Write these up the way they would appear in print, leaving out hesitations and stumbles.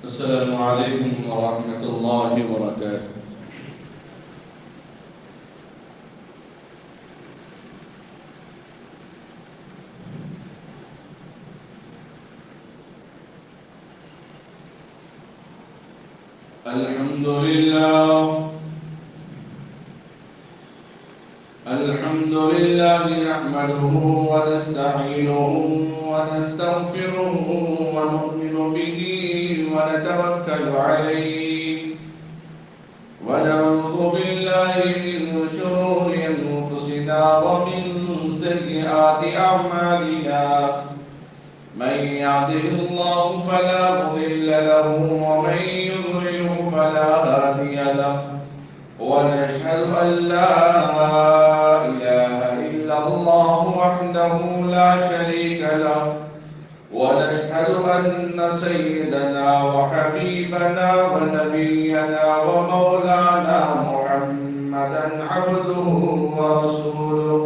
السلام عليكم ورحمة الله وبركاته. الحمد لله نحمده ونستعينه ونستغفره ونؤمن به ونتوكل عليه ونعوذ بالله من شرور أنفسنا ومن سيئات أعمالنا. من يهده الله فلا مضل له ومن يضلله فلا هادي له، ونشهد أن لا إله إلا الله وحده لا شريك له، ونشهد أن سيدنا وحبيبنا ونبينا ومولانا محمدا عبده ورسوله.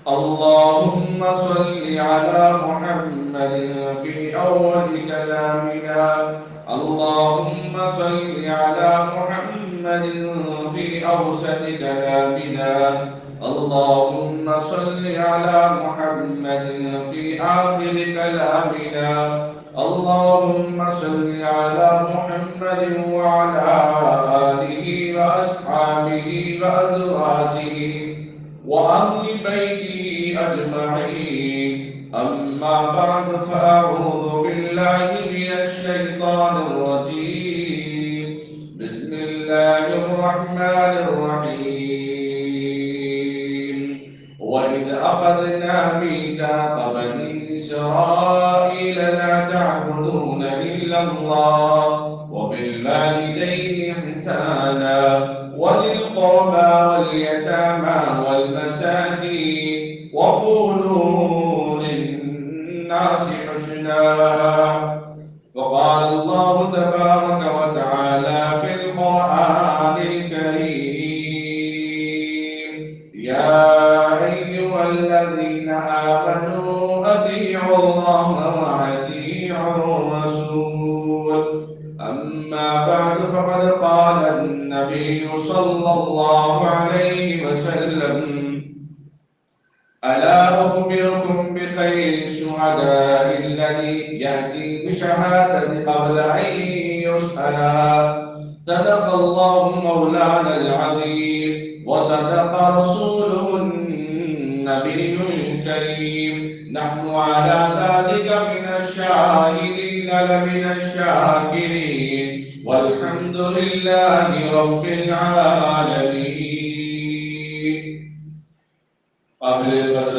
اللهم صل على محمد في أول كلامنا، اللهم صل على محمد في أوسط كلامنا، اللهم صل على محمد في آخر كلامنا، اللهم صل على محمد وعلى آله وأصحابه وأزواجه وأهل بيته أجمعين. أما بعد، فأعوذ بالله من الشيطان الرجيم. بسم الله الرحمن الرحيم. وإذ أخذنا ميثاق بني إسرائيل لا تعبدون إلا الله وبالوالدين إحسانا وذي القربى واليتامى والمساكين وقولوا للناس حسنا. وقال الله تبارك وتعالى في القرآن الكريم: يا أيها الذين آمنوا أطيعوا الله وأطيعوا الرسول. أما بعد، فقد قال النبي صلى الله عليه وسلم: ألا أخبركم بخير الشهداء الذي يأتي بشهادة قبل أن يسألها. صدق الله مولانا العظيم وصدق رسوله النبي الكريم. نحن على ذلك من الشاهدين لمن الشاكرين، والحمد لله رب العالمين. قابل قدر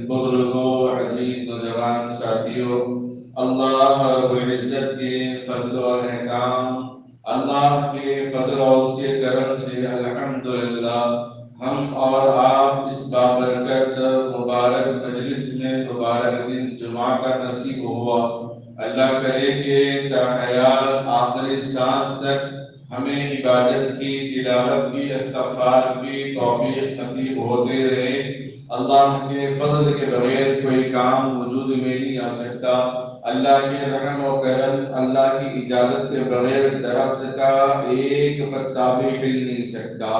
بزرگوں، عزیز نوجوان ساتھیوں، اللہ رب العزت کے فضل و احکام، اللہ کے فضل اور اس کے کرم سے الحمدللہ ہم اور آپ اس بابرکت مبارک مجلس میں مبارک دن جمعہ کا نصیب ہوا۔ اللہ کرے کہ تا حیات آخری سانس تک ہمیں عبادت کی، تلاوت کی، استغفار کی توفیق نصیب ہوتے رہے۔ اللہ کے فضل کے بغیر کوئی کام وجود میں نہیں آ سکتا۔ اللہ کے رحم و کرم، اللہ کی اجازت کے بغیر درخت کا ایک پتا بھی ہل نہیں سکتا۔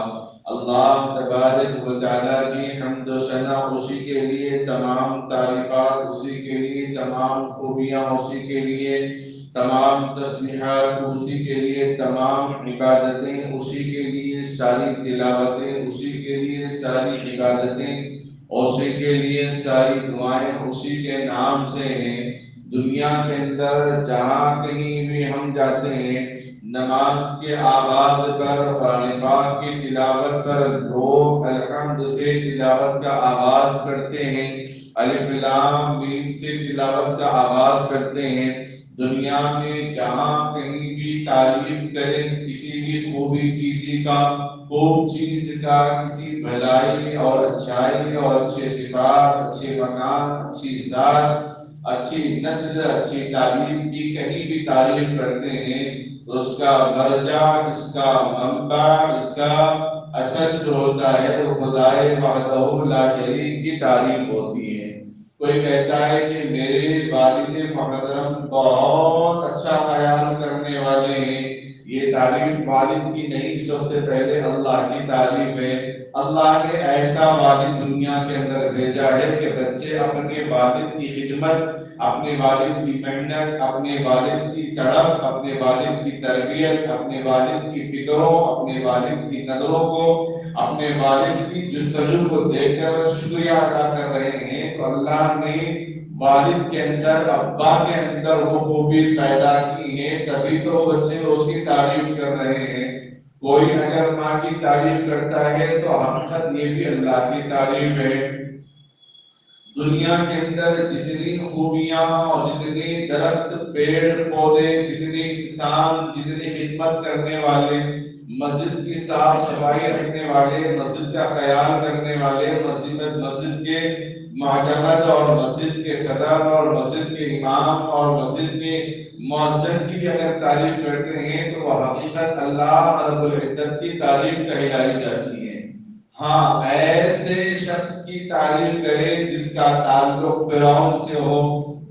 اللہ تبارک و تعالیٰ کی حمد و ثنا اسی کے لیے، تمام تعریفات اسی کے لیے، تمام خوبیاں اسی کے لیے، تمام تسبیحات اسی کے لیے، تمام عبادتیں اسی کے لیے، ساری تلاوتیں اسی کے لیے، ساری عبادتیں اسی کے لیے، ساری دعائیں اسی کے نام سے ہیں۔ دنیا کے اندر جہاں کہیں بھی ہم جاتے ہیں، نماز کے آغاز پر، قرآن پاک کی تلاوت پر لوگ الحمد سے تلاوت کا آغاز کرتے ہیں، الف لام میم سے تلاوت کا آغاز کرتے ہیں۔ دنیا میں جہاں کہیں بھی تعریف کریں کسی بھی خوبی چیزی کا، خوب چیز کا، کسی بھلائی اور اچھائی اور اچھے صفات، اچھے مکان، اچھی ذات، اچھی نسل، اچھی تعلیم کی کہیں بھی تعریف کرتے ہیں تو اس کا مرجع، اس کا منبع، اس کا اصل جو ہوتا ہے وہ خدائے وحدہ لا شریک کی تعریف ہوتی ہے۔ کوئی کہتا ہے کہ میرے والد محترم بہت اچھا خیال کرنے والے ہیں، یہ تعریف والد کی نہیں، سب سے پہلے اللہ کی تعریف ہے۔ اللہ نے ایسا والد دنیا کے اندر بھیجا ہے کہ بچے اپنے والد کی خدمت، اپنے والد کی محنت، اپنے والد کی تڑپ، اپنے والد کی تربیت، اپنے والد کی فکروں، اپنے والد کی نظروں کو، اپنے والد کی جستجو کو دیکھ کر شکریہ ادا کر رہے ہیں۔ تو اللہ نے والد کے اندر، ابا کے اندر وہ خوبی پیدا کی ہے، تبھی تو بچے اس کی تعریف کر رہے ہیں۔ کوئی اگر ماں کی تعریف کرتا ہے تو حقیقت یہ بھی اللہ کی تعریف ہے۔ دنیا کے اندر جتنی خوبیاں اور جتنی درخت، پیڑ پودے، جتنے انسان، جتنی خدمت کرنے والے، مسجد کی صاف صفائی رکھنے والے، مسجد کا خیال کرنے والے، مسجد کے معتمد اور مسجد کے صدر اور مسجد کے امام اور مسجد کے مؤذن کی بھی اگر تعریف کرتے ہیں تو وہ حقیقت اللہ رب العزت کی تعریف کہلائی جاتی ہے۔ ہاں، ایسے شخص کی تعریف کرے جس کا تعلق فرعون سے ہو،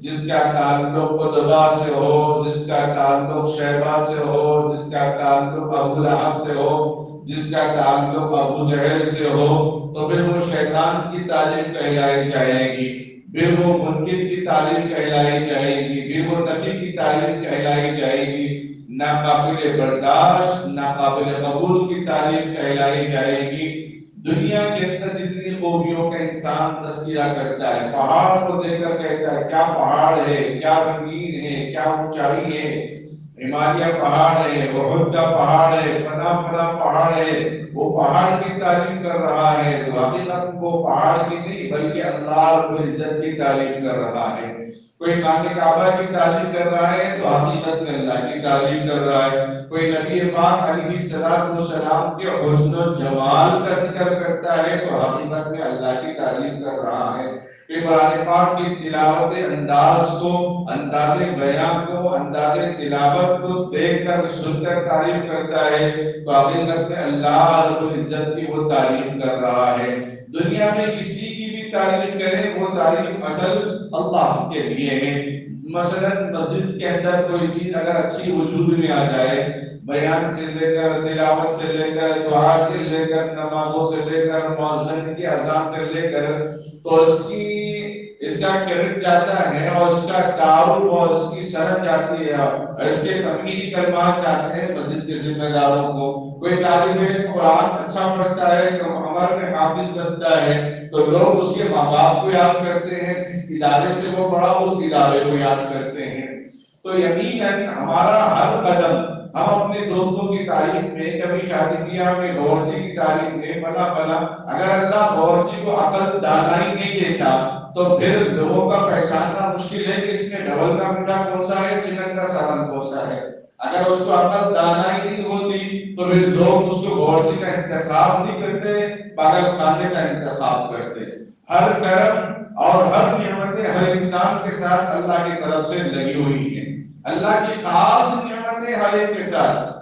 جس کا تعلق قطبہ سے ہو، جس کا تعلق شیبہ سے ہو، جس کا تعلق ابو لہب سے ہو، جس کا تعلق ابو جہل سے ہو، تو پھر وہ شیطان کی تعریف کہلائی جائے گی، پھر وہ منکر کی تعریف کہلائی جائے گی، پھر وہ نفی کی تعریف کہلائی جائے گی، ناقابل برداشت، ناقابل قبول کی تعریف کہلائی جائے گی۔ دنیا کے اندر جتنی خوبیوں کا انسان تذکرہ کرتا ہے، پہاڑ کو دیکھ کر کہتا ہے کیا پہاڑ ہے، کیا رنگین ہے، کیا اونچائی ہے، ہمالیہ پہاڑ ہے، احد کا پہاڑ ہے، فلاں پہاڑ ہے، وہ پہاڑ کی تعریف کر رہا ہے، تو حقیقت وہ پہاڑ کی نہیں بلکہ اللہ رب العزت کی تعریف کر رہا ہے۔ کوئی خانہ کعبہ کی تعریف کر رہا ہے تو حقیقت میں اللہ کی تعریف کر رہا ہے۔ کوئی نبی پاک علیہ السلام کے حسن و جمال کا ذکر کرتا ہے تو حقیقت میں اللہ کی تعریف کر رہا ہے۔ کوئی قرآن پاک کی تلاوت انداز کو، انداز بیان کو، انداز تلاوت کو دیکھ کر سن کر تعریف کرتا ہے تو حقیقت میں اللہ رب العزت کی وہ تعریف کر رہا ہے۔ دنیا میں کسی کی بھی تعریف کرے وہ تعریف اصل اللہ کے لیے ہے۔ مثلا مسجد کے اندر کوئی چیز اگر اچھی وجود میں آ جائے، بیان سے لے کر، تلاوت سے لے کر، دعا سے لے کر، نمازوں سے لے کر، مؤذن کی اذان سے لے کر، تو اس کا کریڈٹ جاتا ہے اور اس کا تعارف اور اس کی سند جاتی ہے اور اس کے تمہیدی کلمات جاتے ہیں مسجد کے ذمہ داروں کو۔ کوئی طالب علم قرآن اچھا پڑھتا ہے تو عمر میں حافظ بنتا ہے تو لوگ اس کے ماں باپ کو یاد کرتے ہیں، جس ادارے سے وہ پڑھا اس ادارے کو یاد کرتے ہیں۔ تو یقیناً ہمارا ہر قدم، ہم اپنے دوستوں کی تعریف میں، کبھی شادی بیاہ میں باورچی کی تعریف میں، فلاں اگر اللہ باورچی کو عقل دانائی نہیں دیتا تو پھر لوگوں کا پہچاننا مشکل ہے کہ اس میں ڈبل کا میٹھا کون سا ہے، چکن کا سالن کون سا ہے۔ اگر اس کو عقل دانائی نہیں ہوتی تو پھر لوگ اس کو باورچی کا انتخاب نہیں کرتے، پاگل خانے کا انتخاب کرتے۔ ہر کرم اور ہر نعمتیں ہر انسان کے ساتھ اللہ کی طرف سے لگی ہوئی ہیں۔ اللہ کی خاص نعمتیں ہر ایک کے ساتھ،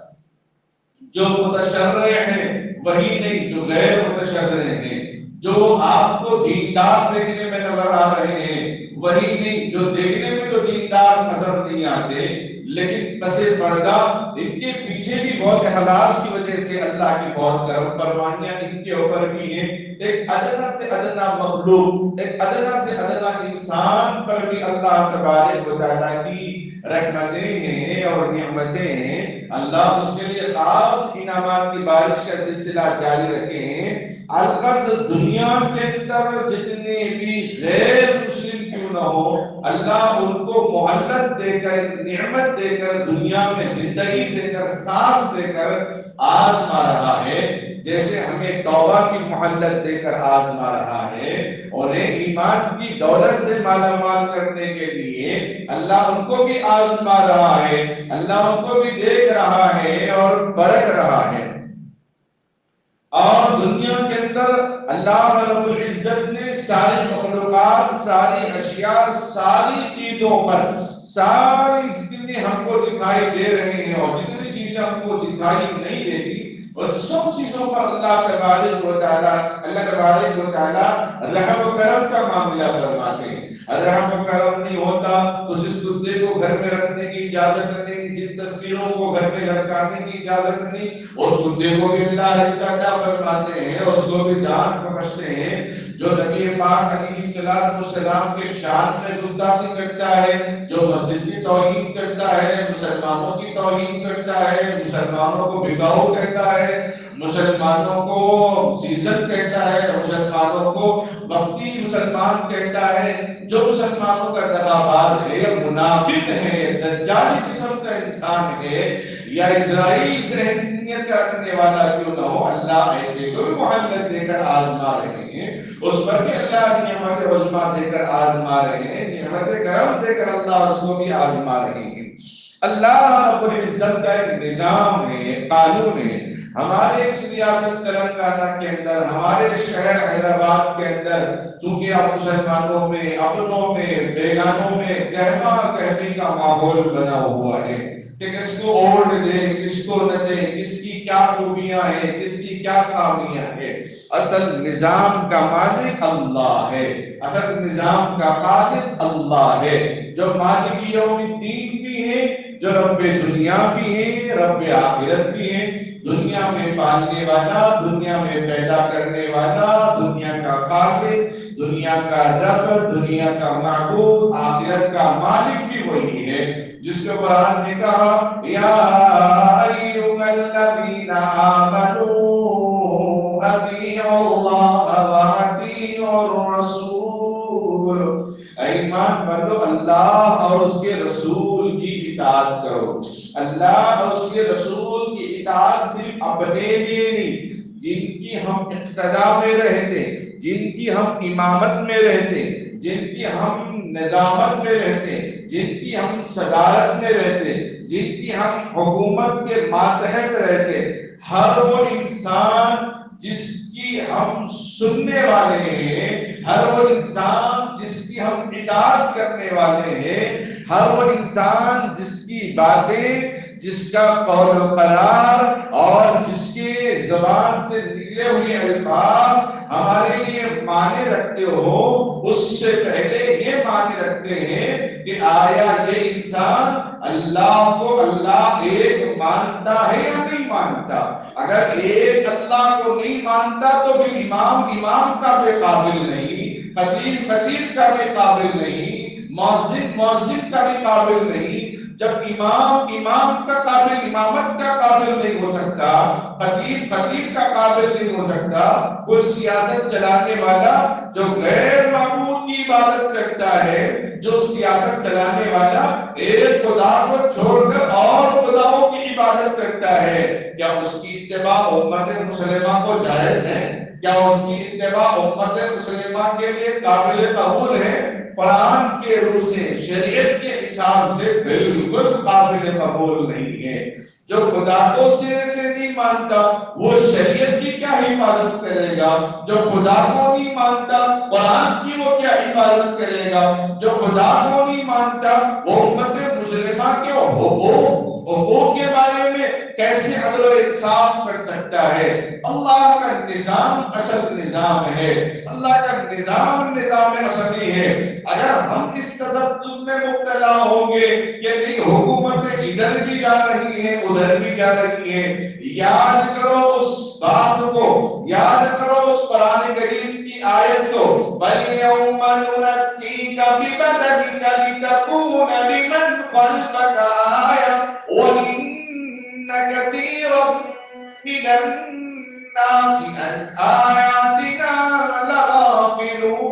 جو متشرع ہیں وہی نہیں، جو غیر متشرع ہیں، جو آپ کو دیندار دیکھنے میں نظر آ رہے ہیں وہی نہیں، جو دیکھنے میں تو دیندار نظر نہیں آتے لیکن پس پردہ ان کے پیچھے بھی بہت اخلاص کی وجہ سے اللہ کی بہت کرم فرمانیاں ان کے اوپر بھی ہیں۔ ایک ادنا سے ادنا مخلوق، ایک ادنا سے ادنا انسان پر بھی اللہ تبارک و تعالیٰ کی رحمتیں ہیں اور نعمتیں ہیں۔ اللہ اس کے لیے خاص انعامات کی بارش کا سلسلہ جاری رکھے ہیں۔ القرض دنیا کے اندر جتنے بھی غیر مسلم کیوں نہ ہو، اللہ ان کو مہلت دے کر، نعمت دے کر، دنیا میں زندگی دے کر، سانس دے کر آزما رہا ہے، جیسے ہمیں توبہ کی مہلت دے کر آزما رہا ہے۔ انہیں ایمان کی دولت سے مالا مال کرنے کے لیے اللہ ان کو بھی آزما رہا ہے، اللہ ان کو بھی دیکھ رہا ہے اور پرکھ رہا ہے۔ اور دنیا کے اندر اللہ رب العزت نے ساری مخلوقات، ساری اشیاء، ساری چیزوں پر، ساری جتنی ہم کو دکھائی دے رہے ہیں اور جتنی چیزیں ہم کو دکھائی نہیں دیتی ان سب چیزوں پر اللہ تبارک و تعالیٰ رحم و کرم کا معاملہ فرماتے ہیں۔ رحم و کرم نہیں ہوتا تو جس کتے کو گھر میں رکھنے کی اجازت نہیں، جن تصویروں کو گھر میں لٹکانے کی اجازت نہیں، اس کتے کو بھی اللہ رشتہ عطا فرماتے ہیں، اس کو بھی جان بخشتے ہیں۔ جو نبی پاک علیہ السلام کے شان میں گستاخی کرتا ہے، جو مسجد کی توہین کرتا ہے، مسلمانوں کی توہین کرتا ہے، مسلمانوں کو بھگاؤ کہتا ہے، مسلمانوں کو سیزن کہتا ہے، مسلمانوں کو وقتی مسلمان کہتا ہے، جو مسلمانوں کا دغاباز ہے یا منافق ہے، دجالی قسم کا انسان ہے یا اسرائیلی ذہنیت رکھنے والا کیوں نہ ہو، اللہ ایسے کو بھی مہلت دے کر آزما رہے ہیں، اس پر بھی اللہ نعمت عظمیٰ دے کر آزما رہے ہیں، نعمت کرم دے کر اللہ اس کو بھی آزما رہے ہیں۔ اللہ رب العزت کا ایک نظام ہے، قانون ہے۔ ہمارے اس ریاست تلنگانہ کے اندر، ہمارے شہر حیدرآباد کے اندر، چونکہ اب مسلمانوں میں، اپنوں میں، بیگانوں میں گہما گہمی کا ماحول بنا ہوا ہے کہ کس کو ووٹ دے، کس کو نہ دے، کس کی کیا خوبیاں ہیں، کس کی کیا خامیاں ہیں۔ اصل نظام کا مالک اللہ ہے، اصل نظام کا خالق اللہ ہے، جو مالک یوم الدین بھی ہے، جو رب دنیا بھی ہے، رب آخرت بھی ہے، دنیا میں پالنے والا، دنیا میں پیدا کرنے والا، دنیا کا خالق، دنیا کا رب، دنیا کا معبود، آخرت کا مالک بھی وہی ہے، جس کو قرآن نے کہا یا ایھا الذین آمنوا اطیعوا اللہ واطیعوا الرسول، ایمان والو اللہ اور اس کے رسول کی اطاعت کرو۔ اللہ اور اس کے رسول کی اطاعت صرف اپنے لیے نہیں، جن کی ہم اقتداء میں رہتے، جن کی ہم امامت میں رہتے، جن کی ہم نظامت میں رہتے، جن کی ہم صدارت میں رہتے، جن کی ہم حکومت کے ماتحت رہتے، ہر وہ انسان جس کی ہم سننے والے ہیں، ہر وہ انسان جس کی ہم اطاعت کرنے والے ہیں، ہر وہ انسان جس کی باتیں، جس کا قول و قرار اور جس کے زبان سے نکلے ہوئے الفاظ ہمارے لیے معنی رکھتے ہو، اس سے پہلے یہ معنی رکھتے ہیں کہ آیا یہ انسان اللہ کو اللہ ایک مانتا ہے یا نہیں مانتا۔ اگر ایک اللہ کو نہیں مانتا تو پھر امام کا بھی قابل نہیں، خطیب کا بھی قابل نہیں، مؤذن کا بھی قابل نہیں۔ جب امام کا قابل امامت کا قابل نہیں ہو سکتا، خطیب کا قابل نہیں ہو سکتا، کوئی سیاست چلانے والا جو غیر معبود کی عبادت کرتا ہے، جو سیاست چلانے والا ایک خدا کو چھوڑ کر اور خداؤں کی عبادت کرتا ہے، کیا اس کی اتباع امت مسلمہ کو جائز ہے؟ کیا اس کی اتباع امت مسلمہ کے لیے قابل قبول ہے؟ قرآن کے روح سے، شریعت کے حساب سے بالکل قابل قبول نہیں ہے۔ جو خدا کو سرے سے نہیں مانتا وہ شریعت کی کیا حفاظت کرے گا؟ جو خدا کو نہیں مانتا قرآن کی وہ کیا حفاظت کرے گا؟ جو خدا کو نہیں مانتا وہ امت مسلمہ کے حقوق کے بارے میں کیسے عدل و انصاف کر سکتا ہے؟ اللہ کا نظام اصل نظام ہے، اللہ کا نظام اصلی ہے۔ اگر ہم اس تذبذب میں مبتلا ہوں گے کہ نہیں حکومت ادھر بھی جا رہی ہے ادھر بھی جا رہی ہے، یاد کرو اس بات کو، یاد کرو اس قرآن کریم کی آیت کو، وَالْيَوْمَ نُنَجِّيكَ بِبَدَنِكَ لِتَكُونَ لِمَنْ خَلْفَكَ آيَةً وَإِنَّ كَثِيرًا مِنَ النَّاسِ عَنْ آيَاتِنَا لَغَافِلُونَ۔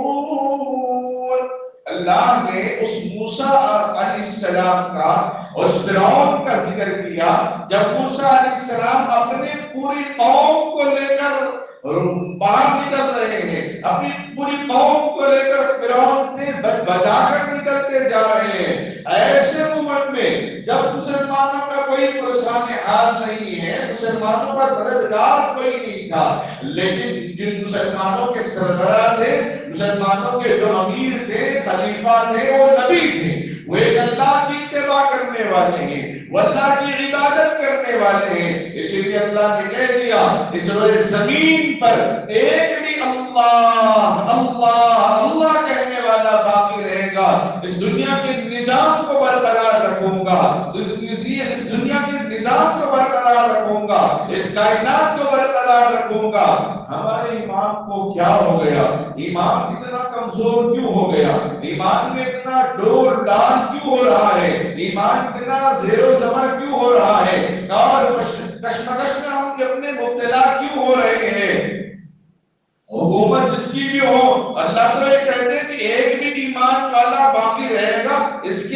اللہ نے اس موسیٰ علیہ السلام کا اور فرعون کا ذکر کیا جب موسیٰ علیہ السلام اپنے پوری قوم کو لے کر باہر نکل رہے ہیں، اپنی پوری قوم کو لے کر فرعون سے بچا کر نکلتے جا رہے ہیں۔ ایسے مومنٹ میں جب مسلمانوں کا کوئی پریشان حال نہیں ہے، مسلمانوں کا مددگار کوئی نہیں تھا، لیکن جن مسلمانوں کے سربراہ تھے، مسلمانوں کے جو امیر تھے، خلیفہ تھے، وہ نبی تھے، وہ ایک اللہ کی اتباع کرنے والے ہیں، وہ اللہ کی عبادت کرنے والے ہیں. اسی لیے اللہ نے کہہ دیا اس روئے زمین پر ایک بھی اللہ اللہ اللہ کہنے والا باقی رہے گا. اس دنیا کے نظام کو برقرار رکھوں گا, اس دنیا کے نظام کو برقرار رکھوں گا, اس کائنات کو برقرار رکھوں گا. ہمارے ایمان کو کیا ہو گیا؟ ایمان اتنا کمزور کیوں ہو گیا؟ ایمان میں اتنا ڈور ڈال کیوں ہو رہا ہے؟ ایمان اتنا زیر و زبر کیوں ہو رہا ہے؟ اور کشمکش میں ہم اپنے مبتلا کیوں ہو رہے ہیں؟ حکومت جس کی بھی ہو, اللہ تو یہ کہتے ہیں کہ ایک بھی ایمان والا باقی رہے گا. اس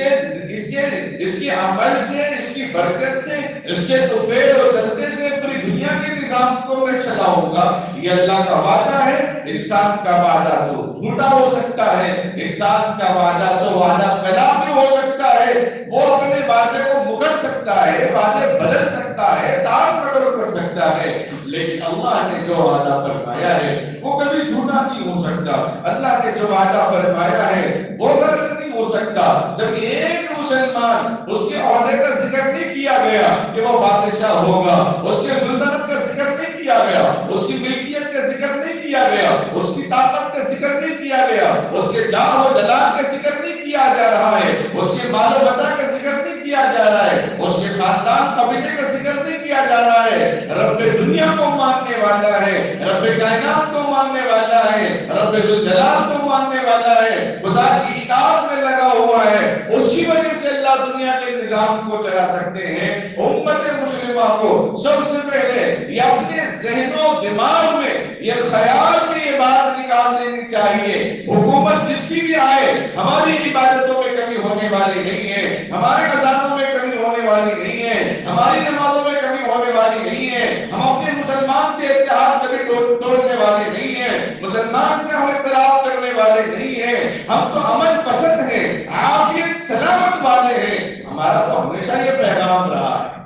کے عمل سے, اس کی برکت سے, اس کے توفیل و صدقے سے پوری دنیا کے نظام کو میں چلاؤں گا. یہ اللہ کا وعدہ ہے. انسان کا وعدہ تو جھوٹا ہو سکتا ہے, انسان کا وعدہ تو وعدہ خلاف بھی ہو سکتا ہے. وہ اپنے وعدے کو مکر سکتا ہے, وعدے بدل سکتا ہے, ٹال مٹول کر سکتا ہے, لیکن اللہ نے جو وعدہ فرمایا ہے وہ کبھی جھوٹا نہیں ہو سکتا. اللہ نے جو وعدہ فرمایا ہے وہ غلط نہیں ہو سکتا. جب ایک مسلمان, اس کے عہدے کا ذکر نہیں کیا گیا کہ وہ بادشاہ ہوگا, اس کے سلطنت کا ذکر نہیں کیا گیا, اس کی ملکیت کا ذکر نہیں کیا گیا, اس کی طاقت کا ذکر نہیں کیا گیا, اس کے جاہ و جلال کا ذکر نہیں کیا جا رہا ہے, اس کے مال و متاع کا ذکر نہیں کیا جا رہا ہے, اس کے خاندان قبیلے کا ذکر نہیں کیا جا رہا ہے. رب دنیا کو ماننے والا ہے, رب کائنات کو ماننے والا ہے, رب ذوالجلال کو ماننے والا ہے, خدا کی اطاعت میں لگا ہوا ہے. اسی وجہ سے اللہ دنیا کے نظام کو چلا سکتے ہیں. امت مسلمہ کو سب سے پہلے یہ اپنے ذہن و دماغ میں یہ خیال میں یہ بات نکال دینی چاہیے, حکومت جس کی بھی آئے ہماری عبادتوں میں کمی ہونے والی نہیں ہے, ہمارے اذانوں میں کمی ہونے والی نہیں ہے, ہماری نمازوں میں کمی ہونے والی نہیں ہے. ہم اپنے مسلمان سے اتحاد کبھی توڑنے والے نہیں ہیں, مسلمان سے ہم اختلاف کرنے والے نہیں ہیں. ہم تو امن پسند ہیں, عافیت سلامت والے ہیں. ہمارا تو ہمیشہ یہ پیغام رہا ہے,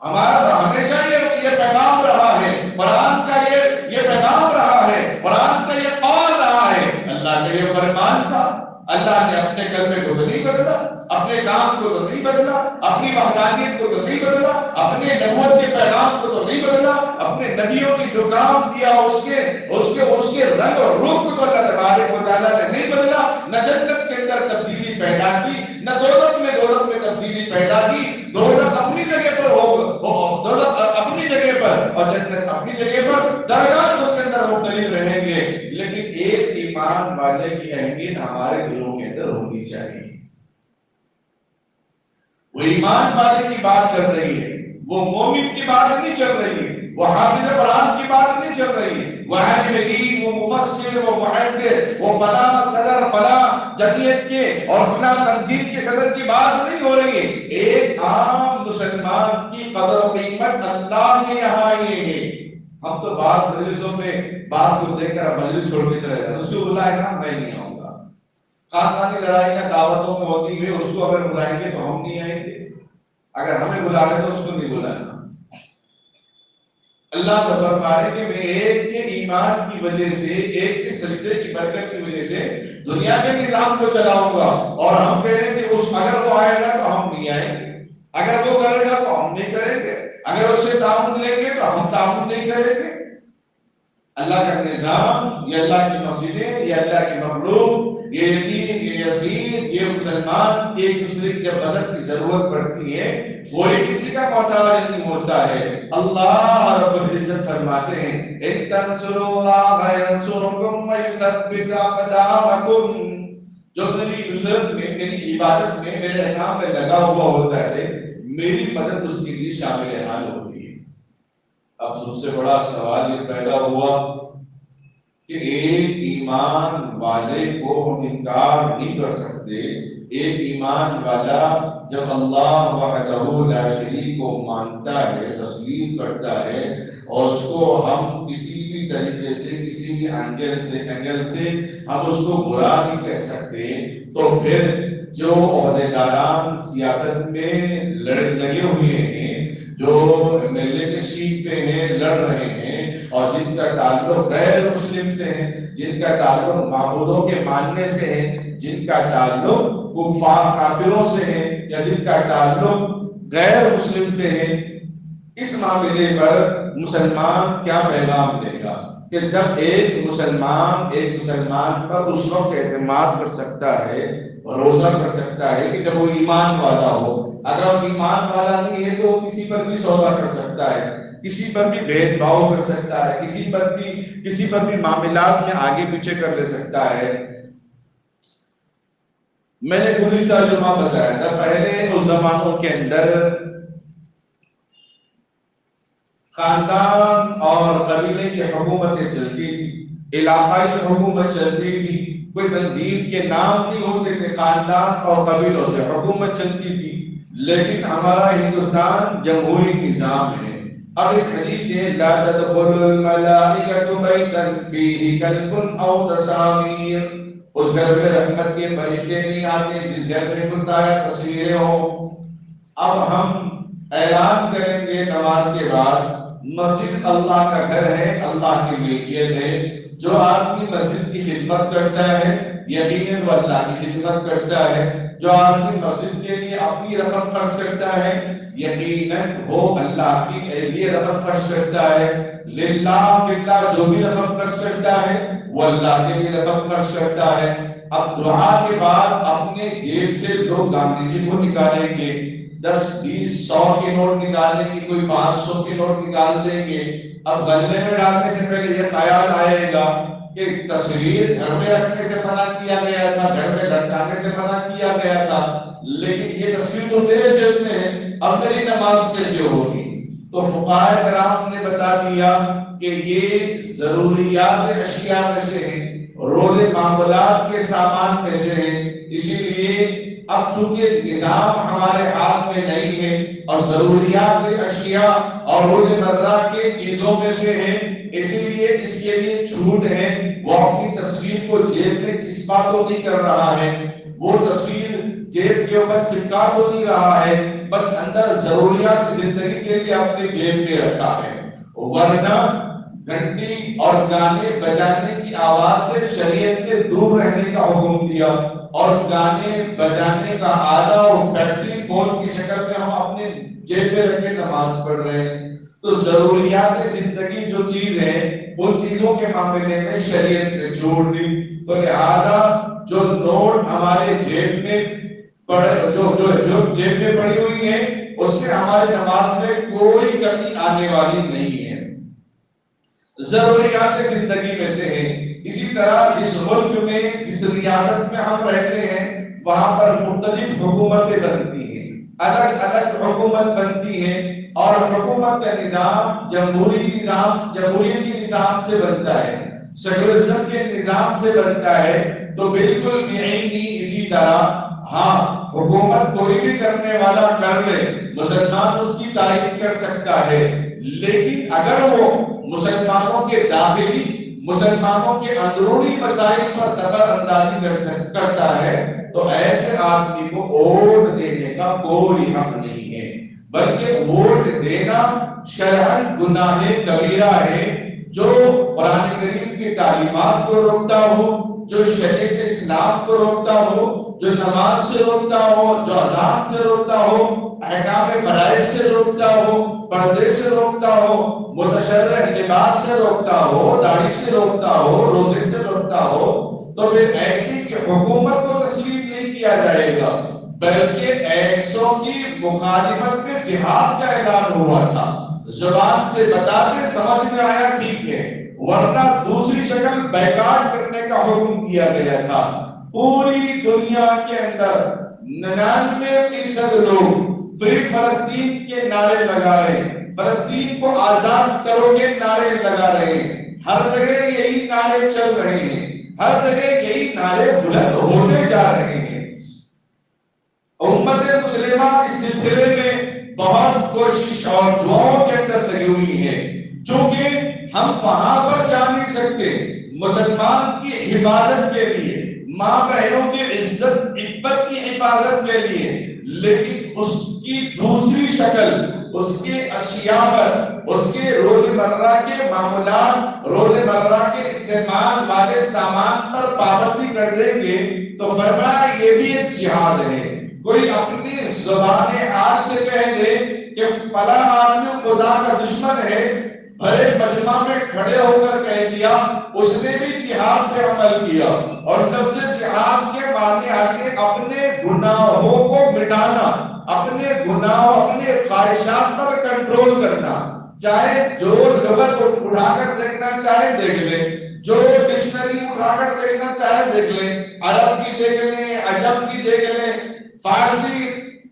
ہمارا تو ہمیشہ یہ پیغام رہا ہے, قرآن کا یہ پیغام رہا ہے, قرآن کا یہ قول رہا ہے. اللہ کا یہ فرمان تھا. اللہ نے اپنے کلمے کو تو نہیں بدلا, اپنے کام کو تو نہیں بدلا, اپنی وحدانیت کو تو نہیں بدلا, اپنے نبوت کے پیغام کو تو نہیں بدلا, اپنے نبیوں کی جو کام دیا اس کے رنگ اور روپ کو تو اللہ تبارک و تعالیٰ نے نہیں بدلا. نہ جنت کے اندر تبدیلی پیدا کی, نہ دوزخ میں تبدیلی پیدا کی. دوزخ اپنی جگہ پر دوزخ اپنی جگہ پر اور جنت اپنی جگہ پر, درجات اس کے اندر مختلف رہیں گے, لیکن ایک ایمان والے کی اہمیت ہمارے دلوں کے اندر ہونی چاہیے. وہ ایمان والے کی بات چل رہی ہے, وہ مومن کی بات نہیں چل رہی ہے, وہ حافظ قرآن کی بات نہیں چل رہی ہے, وہ عالم دین, وہ مفسر, وہ محدث, وہ فلاں صدر, فلاں جمعیت کے اور فلاں تنظیم کے صدر کی بات نہیں ہو رہی ہے. ایک عام مسلمان کی قدر و قیمت اللہ کے یہاں یہ ہے. ہم تو بعض مجلسوں میں بعض کو دیکھ کر مجلس چھوڑ کے چلے جاتے, اس کو بلائے گا میں نہیں آؤں گا. خاندانی لڑائیاں دعوتوں میں ہوتی ہوئی, اس کو اگر بلائیں گے تو ہم نہیں آئیں گے, اگر ہمیں بلا رہے تو اس کو نہیں بلانا. اللہ تو فرما رہے کہ میں ایک کے ایمان کی وجہ سے, ایک کے سجدے کی برکت کی وجہ سے دنیا کے نظام کو چلاؤں گا. اور ہم کہہ رہے ہیں کہ اگر وہ آئے گا تو ہم نہیں آئیں گے, اگر وہ کرے گا تو ہم نہیں کریں گے, اگر اس سے تعاون لیں گے تو ہم تعاون نہیں کریں گے. اللہ کا نظام, یہ اللہ کی مسجدیں, یہ اللہ کی مخلوق, یہ یتیم, یہ یسیر, یہ مسلمان ایک دوسرے کی جب مدد کی ضرورت پڑتی ہے کوئی کسی کا محتاج نہیں ہوتا ہے. اللہ رب العزت فرماتے ہیں ان تنصروا اللہ ینصرکم ویثبت اقدامکم. جو میری نصرت میں, میری عبادت میں, میرے احکام میں لگا ہوا ہوتا ہے, میری مدد اس کے لیے شامل حال ہوتی ہے. اب سب سے بڑا سوال یہ پیدا ہوا کہ ایک ایمان والے کو ہم انکار نہیں کر سکتے. ایک ایمان والا جب اللہ وحدہ لا شریک کو مانتا ہے, تسلیم کرتا ہے, اور اس کو ہم کسی بھی طریقے سے, کسی بھی اینگل سے ہم اس کو برا نہیں کہہ سکتے, تو پھر جو عہدیداران سیاست میں لگے ہوئے ہیں جو میلے کے سیٹ پہ ہیں، لڑ رہے ہیں، اور جن کا تعلق غیر مسلم سے ہے، جن کا تعلق معبودوں کے ماننے سے ہے، جن کا تعلق کفار کافروں سے ہے، یا جن کا تعلق غیر مسلم سے ہے، اس معاملے پر مسلمان کیا پیغام دے گا؟ کہ جب ایک مسلمان پر اس وقت اعتماد کر سکتا ہے، بھروسہ کر سکتا ہے کہ جب وہ ایمان والا ہو. اگر وہ ایمان والا نہیں ہے تو وہ کسی پر بھی سودا کر سکتا ہے، کسی پر بھی بھید بھاؤ کر سکتا ہے، کسی پر بھی معاملات میں آگے پیچھے کر لے سکتا ہے. میں نے گزشتہ جمعہ بتایا تھا، پہلے اس زمانوں کے اندر خاندان اور قبیلے کی حکومتیں چلتی تھی، علاقائی حکومت چلتی تھی، کوئی تنظیم کے نام نہیں ہوتے تھے، خاندان اور قبیلوں سے حکومت چلتی تھی. لیکن ہمارا ہندوستان جمہوری نظام ہے. اب ایک حدیث ہے، لا تدخل الملائکۃ بیتا فیہ کلب او تصاویر، اس گھر میں رحمت کے فرشتے نہیں آتے جس گھر میں کتا یا تصویریں ہوں. اب ہم اعلان کریں گے نماز کے بعد، مسجد اللہ کا گھر ہے، اللہ کی ملکیت ہے. جو آدمی مسجد کی خدمت کرتا ہے یقیناً وہ اللہ کی خدمت کرتا ہے. جو آدمی مسجد کے لیے اپنی رقم خرچ کرتا ہے یقیناً وہ اللہ کے لیے رقم خرچ کرتا ہے. للہ فللہ جو بھی رقم خرچ کرتا ہے وہ اللہ کے لیے رقم خرچ کرتا ہے. اب دعا کے بعد اپنے جیب سے لوگ گاندھی جی کو نکالیں گے، 10 20 100 کے نوٹ نکالیں گے، کوئی 500 کے نوٹ نکال دیں گے. اب گلے میں ڈالنے سے پہلے یہ خیال آئے گا کہ تصویر گھر میں رکھنے سے منع کیا گیا تھا، گھر میں لٹکانے سے منع کیا گیا تھا، لیکن یہ تصویر تو میرے جیب میں ہے، اب میری نماز کیسے ہوگی؟ تو فقہائے کرام نے بتا دیا کہ یہ ضروریات اشیاء میں سے ہیں، روز معاملات کے سامان میں سے ہیں. اسی لیے اب چونکہ نظام ہمارے ہاتھ میں نہیں ہے اور ضروریات اشیاء اور روزمرہ کے چیزوں میں سے ہے، اسی لیے اس کے لیے چھوٹ ہے. وہ اپنی تصویر کو جیب میں چسپا تو نہیں کر رہا ہے، وہ تصویر جیب کے اوپر چپکا تو نہیں رہا ہے، بس اندر ضروریات زندگی کے لیے اپنے جیب میں رکھا ہے. ورنہ گھنٹی اور گانے بجانے کی آواز سے شریعت نے دور رہنے کا حکم دیا، اور گانے بجانے کا آلہ اور فیکٹری فون کی شکل میں ہم اپنے جیب میں رکھ کے نماز پڑھ رہے ہیں. تو ضروریات زندگی جو چیز ہے ان چیزوں کے معاملے میں شریعت نے چھوڑ دی. تو لہذا جو نوٹ ہمارے جیب میں جو جیب میں پڑی ہوئی ہے اس سے ہماری نماز میں کوئی کمی آنے والی نہیں ہے، ضروریات زندگی میں سے ہے. اسی طرح جس ملک میں جس ریاست میں ہم رہتے ہیں وہاں پر مختلف حکومتیں بنتی ہیں، الگ الگ حکومت بنتی ہیں، اور حکومت کا نظام جمہوریت کے نظام سے بنتا ہے، سیکولرزم کے نظام سے بنتا ہے. تو بالکل بھی اسی طرح ہاں حکومت کوئی بھی کرنے والا کر لے، مسلمان اس کی تائید کر سکتا ہے، لیکن اگر وہ مسلمانوں کے داخلی مسلمانوں کے اندرونی مسائل پر دخل اندازی کرتا ہے تو ایسے آدمی کو ووٹ دینے کا کوئی حق نہیں ہے. بلکہ ووٹ دینا شرعاً گناہ کبیرہ ہے، جو قرآن کریم کی تعلیمات کو روکتا ہو، جو شریعت اسلام کو روکتا ہو، جو نماز سے روکتا ہو، جو اذان سے روکتا ہو، احکام فرائض سے روکتا ہو، پردے سے روکتا ہو، متشرع لباس سے روکتا ہو، داڑھی سے روکتا ہو، روزے سے روکتا ہو، تو پھر ایسی کہ حکومت کو تسلیم نہیں کیا جائے گا، بلکہ ایسوں کی مخالفت میں جہاد کا اعلان ہوا تھا. زبان سے بتاتے سمجھ میں آیا ٹھیک ہے، ورنہ دوسری شکل بیکار کرنے کا حکم دیا گیا تھا. پوری دنیا کے اندر 99% لوگ فری فلسطین کے نعرے لگا رہے ہیں، فلسطین کو آزاد کرو کے نعرے لگا رہے ہیں، ہر جگہ یہی نعرے چل رہے ہیں، ہر جگہ یہی نعرے بلند ہوتے جا رہے ہیں. امت مسلمہ اس سلسلے میں بہت کوشش اور دعاؤں کے اندر لگی ہوئی ہے، چونکہ ہم وہاں پر جا نہیں سکتے. مسلمان کی حفاظت کے لیے، ماں بہنوں کی عزت عزت عفت کی حفاظت کے لیے، لیکن اس کی دوسری شکل، اس کے اشیاء پر، اس کے روزمرہ کے معمولات، روزمرہ کے استعمال والے سامان پر پابندی کر دیں گے تو فرمایا یہ بھی ایک جہاد ہے۔ کوئی اپنی زبان حال سے کہہ دے کہ فلاں آدمی خدا کا دشمن ہے، بھرے مجمع میں کھڑے ہو کر کہہ دیا، اس نے بھی جہاد پہ عمل کیا۔ اور جب سے جہاد کے معنی آگے اپنے گناہوں کو مٹانا، اپنے گناہوں، اپنے خواہشات پر کنٹرول کرنا، چاہے جو لغت اٹھا کر دیکھنا چاہے دیکھ لیں، جو ڈکشنری اٹھا کر دیکھنا چاہے دیکھ لیں، عرب کی دیکھ لیں، عجم کی دیکھ لیں، فارسی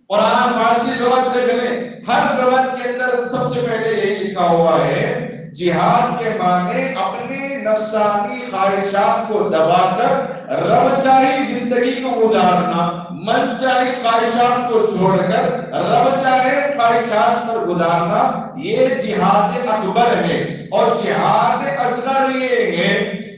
قرآن فارسی لغت دیکھ لیں، ہر لغت کے اندر سب سے پہلے یہی لکھا ہوا ہے جہاد کے معنی اپنے نفسانی خواہشات کو دبا کر رب چاہی زندگی کو گزارنا، من چاہی خواہشات کو چھوڑ کر رب چاہے خواہشات پر گزارنا، یہ جہاد اکبر ہے۔ اور جہاد اصغر یہ ہے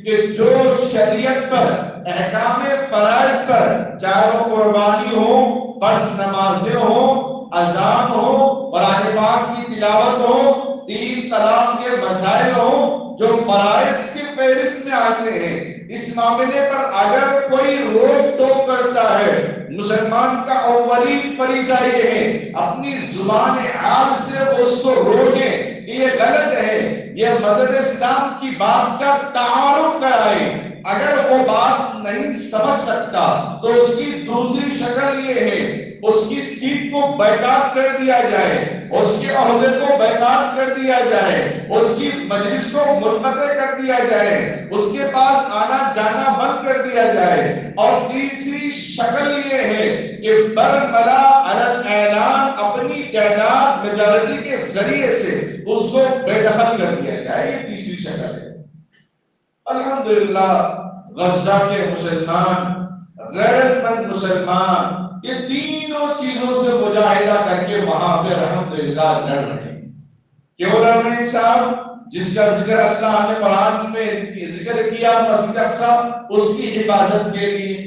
کہ جو شریعت پر، احکام فرائض پر، چاہے وہ قربانی ہو، فرض نمازیں ہوں، اذان ہو، قرآن پاک کی تلاوت ہو، تین طلاق کے مسائل ہوں، جو فرائض کی فہرست میں آتے ہیں، اس معاملے پر اگر کوئی روک ٹوک کرتا ہے، مسلمان کا اولین فریضہ یہ ہے اپنی زبان حال سے اس کو روکے، یہ غلط ہے، یہ مذہب اسلام کی بات کا تعارف کرائے۔ اگر وہ بات نہیں سمجھ سکتا تو اس کی دوسری شکل یہ ہے اس کی سیٹ کو بیکاٹ کر دیا جائے، اس کے عہدے کو بیکاٹ کر دیا جائے، اس کی مجلس کو منقطع کر دیا جائے، اس کے پاس آنا جانا بند کر دیا جائے۔ اور تیسری شکل یہ ہے کہ برملا علی اعلان اپنی تعداد میجارٹی کے ذریعے سے اس کو بے دخل کر دیا جائے، یہ تیسری شکل ہے۔ الحمدللہ غزہ کے مسلمان، غیرت مند مسلمان، یہ تینوں چیزوں سے مجاہدہ کر کے وہاں پہ الحمدللہ لڑ رہے ہیں۔ کیوں لڑ رہے ہیں صاحب؟ جس کا ذکر اللہ نے قرآن میں ذکر کیا مسجد اقصی، اس کی حفاظت کے لیے،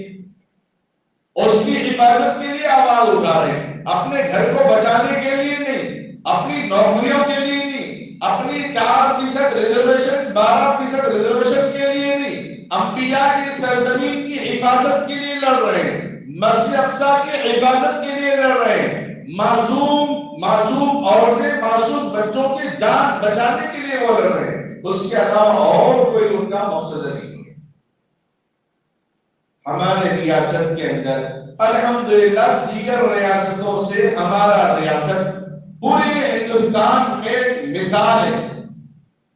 اس کی حفاظت کے لیے آواز اٹھا رہے ہیں، اپنے گھر کو بچانے کے لیے نہیں، اپنی نوکریوں کے لیے نہیں، اپنی 4% ریزرویشن 12% ریزرویشن کے لیے نہیں، انبیاء کی سرزمین کی حفاظت کے لیے لڑ رہے ہیں، مسجد اقصی کی حفاظت کے لیے لڑ رہے ہیں، معصوم عورتیں، معصوم بچوں کی جان بچانے کے لیے وہ لڑ رہے ہیں، اس کے علاوہ اور کوئی ان کا مقصد نہیں ہے۔ ہمارے ریاست کے اندر الحمدللہ دیگر ریاستوں سے ہمارا ریاست پورے ہندوستان میں مثال ہے،